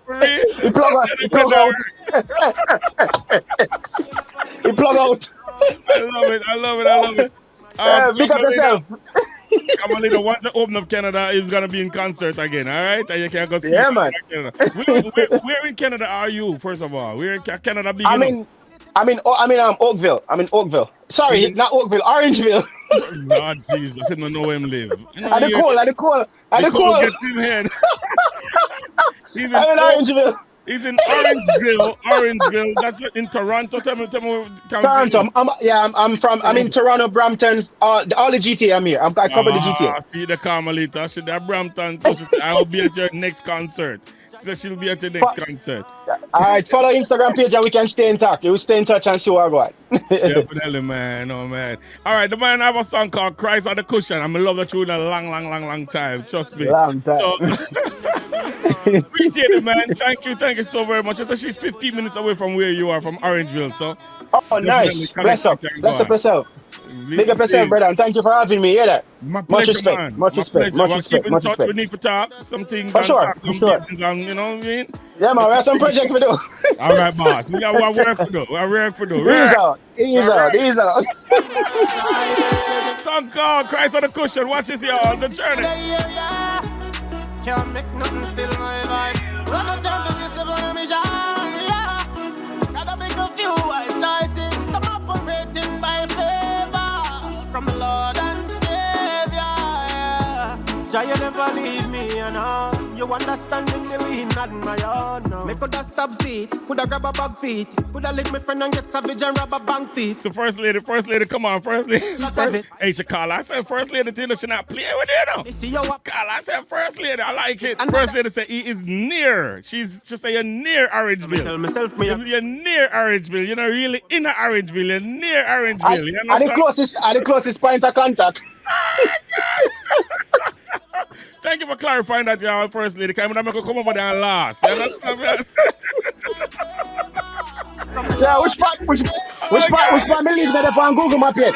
You plug out. You plug out. You plug out. I love it. Big up yourself. Come on, little. Once I open up Canada, it's gonna be in concert again. All right, and you can go see. Yeah, man. Where in Canada are you? First of all, where in Canada? I'm in Oakville. I'm in Oakville. Sorry, not Oakville, Orangeville. Lord Jesus, I don't know where him live. At the cool. Gets him head. He's in Orangeville. He's in Orangeville. That's in Toronto. Tell me. Toronto. I'm in Toronto, Brampton. All the GTA. I'm here. I cover the GTA. See the Carmelita. She's at Brampton. So she said, I'll be at your next concert. She said she'll be at your next concert. All right, follow Instagram page and we can stay in touch. You will stay in touch and see what I got. Definitely, man. Oh, man. All right, the man have a song called Christ on the Cushion. I'm in love that you in a long time. Trust me. Long time. So, appreciate it, man. Thank you so very much. I said she's 15 minutes away from where you are, from Orangeville. So, nice. Bless up yourself. Big up yourself, brother, and thank you for having me. Hear that? Much respect. Man. Much respect. Keep in touch. We need to talk some things. For sure. Business and, you know what I mean? Yeah, man. We have some projects we do. All right, boss. We got one work for do. Ease out. Song called Christ on the Cushion. Watch this, y'all. The Journey. Can't make nothing still my vibe. Run the time to this about a mission. Yeah. Gotta make a few wise choices. Some operating by favor from the Lord and Savior. Yeah. Jah, you never leave me, you know. You understanding the lean, not my own. No. Me coulda stop feet, coulda grab a bag feet, coulda lick me friend and get savage and rob a bank feet. So first lady, come on, first lady. Hey, she call. I said first lady, Tina, she not play with you now. See you what? I said first lady, I like it. And first lady said he is near. She's just say you're near Orangeville. Tell myself you're near Orangeville. You're not really in Orangeville. You're near Orangeville. Are the closest point of contact. Thank you for clarifying that, y'all, first lady. I'm going to come over there and last. Yeah, which part me leave that up on Google Map yet?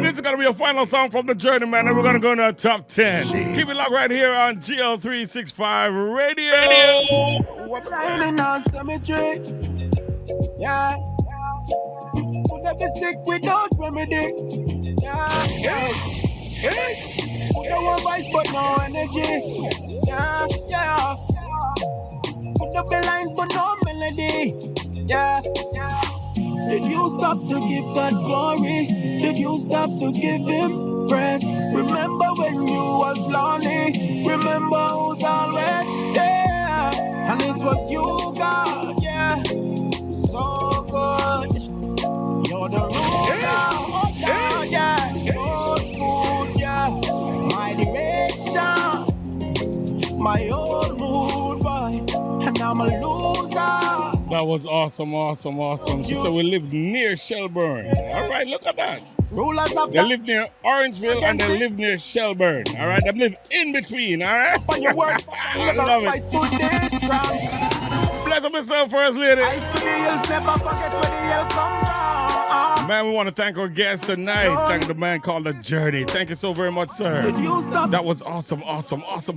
This is going to be a final song from The Journey, man, and we're going to go into the top 10. Keep it locked right here on GL365 Radio. What's in our cemetery? Yeah. Would I be sick without remedy? Yeah. Yes. Would I want vice but no energy? Yeah. Would I be lines but no melody? Yeah. Did you stop to give God glory? Did you stop to give Him praise? Remember when you was lonely? Remember who's always there? And it was you, God, yeah. So good. You're the ruler, yeah. So good, yeah. My direction, my old mood, boy. And I'm a loser. That was awesome. She said we live near Shelburne. All right, look at that. They live near Orangeville and they live near Shelburne. All right, they live in between. All right. I love it. Bless up yourself, first lady. Man, we want to thank our guest tonight. Thank the man called The Journey. Thank you so very much, sir. That was awesome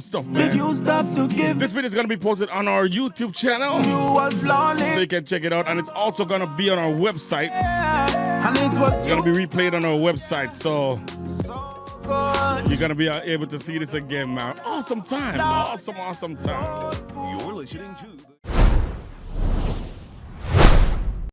stuff, man. This video is going to be posted on our YouTube channel, so you can check it out. And it's also going to be on our website. It's going to be replayed on our website, so you're going to be able to see this again, man. Awesome time. You're listening to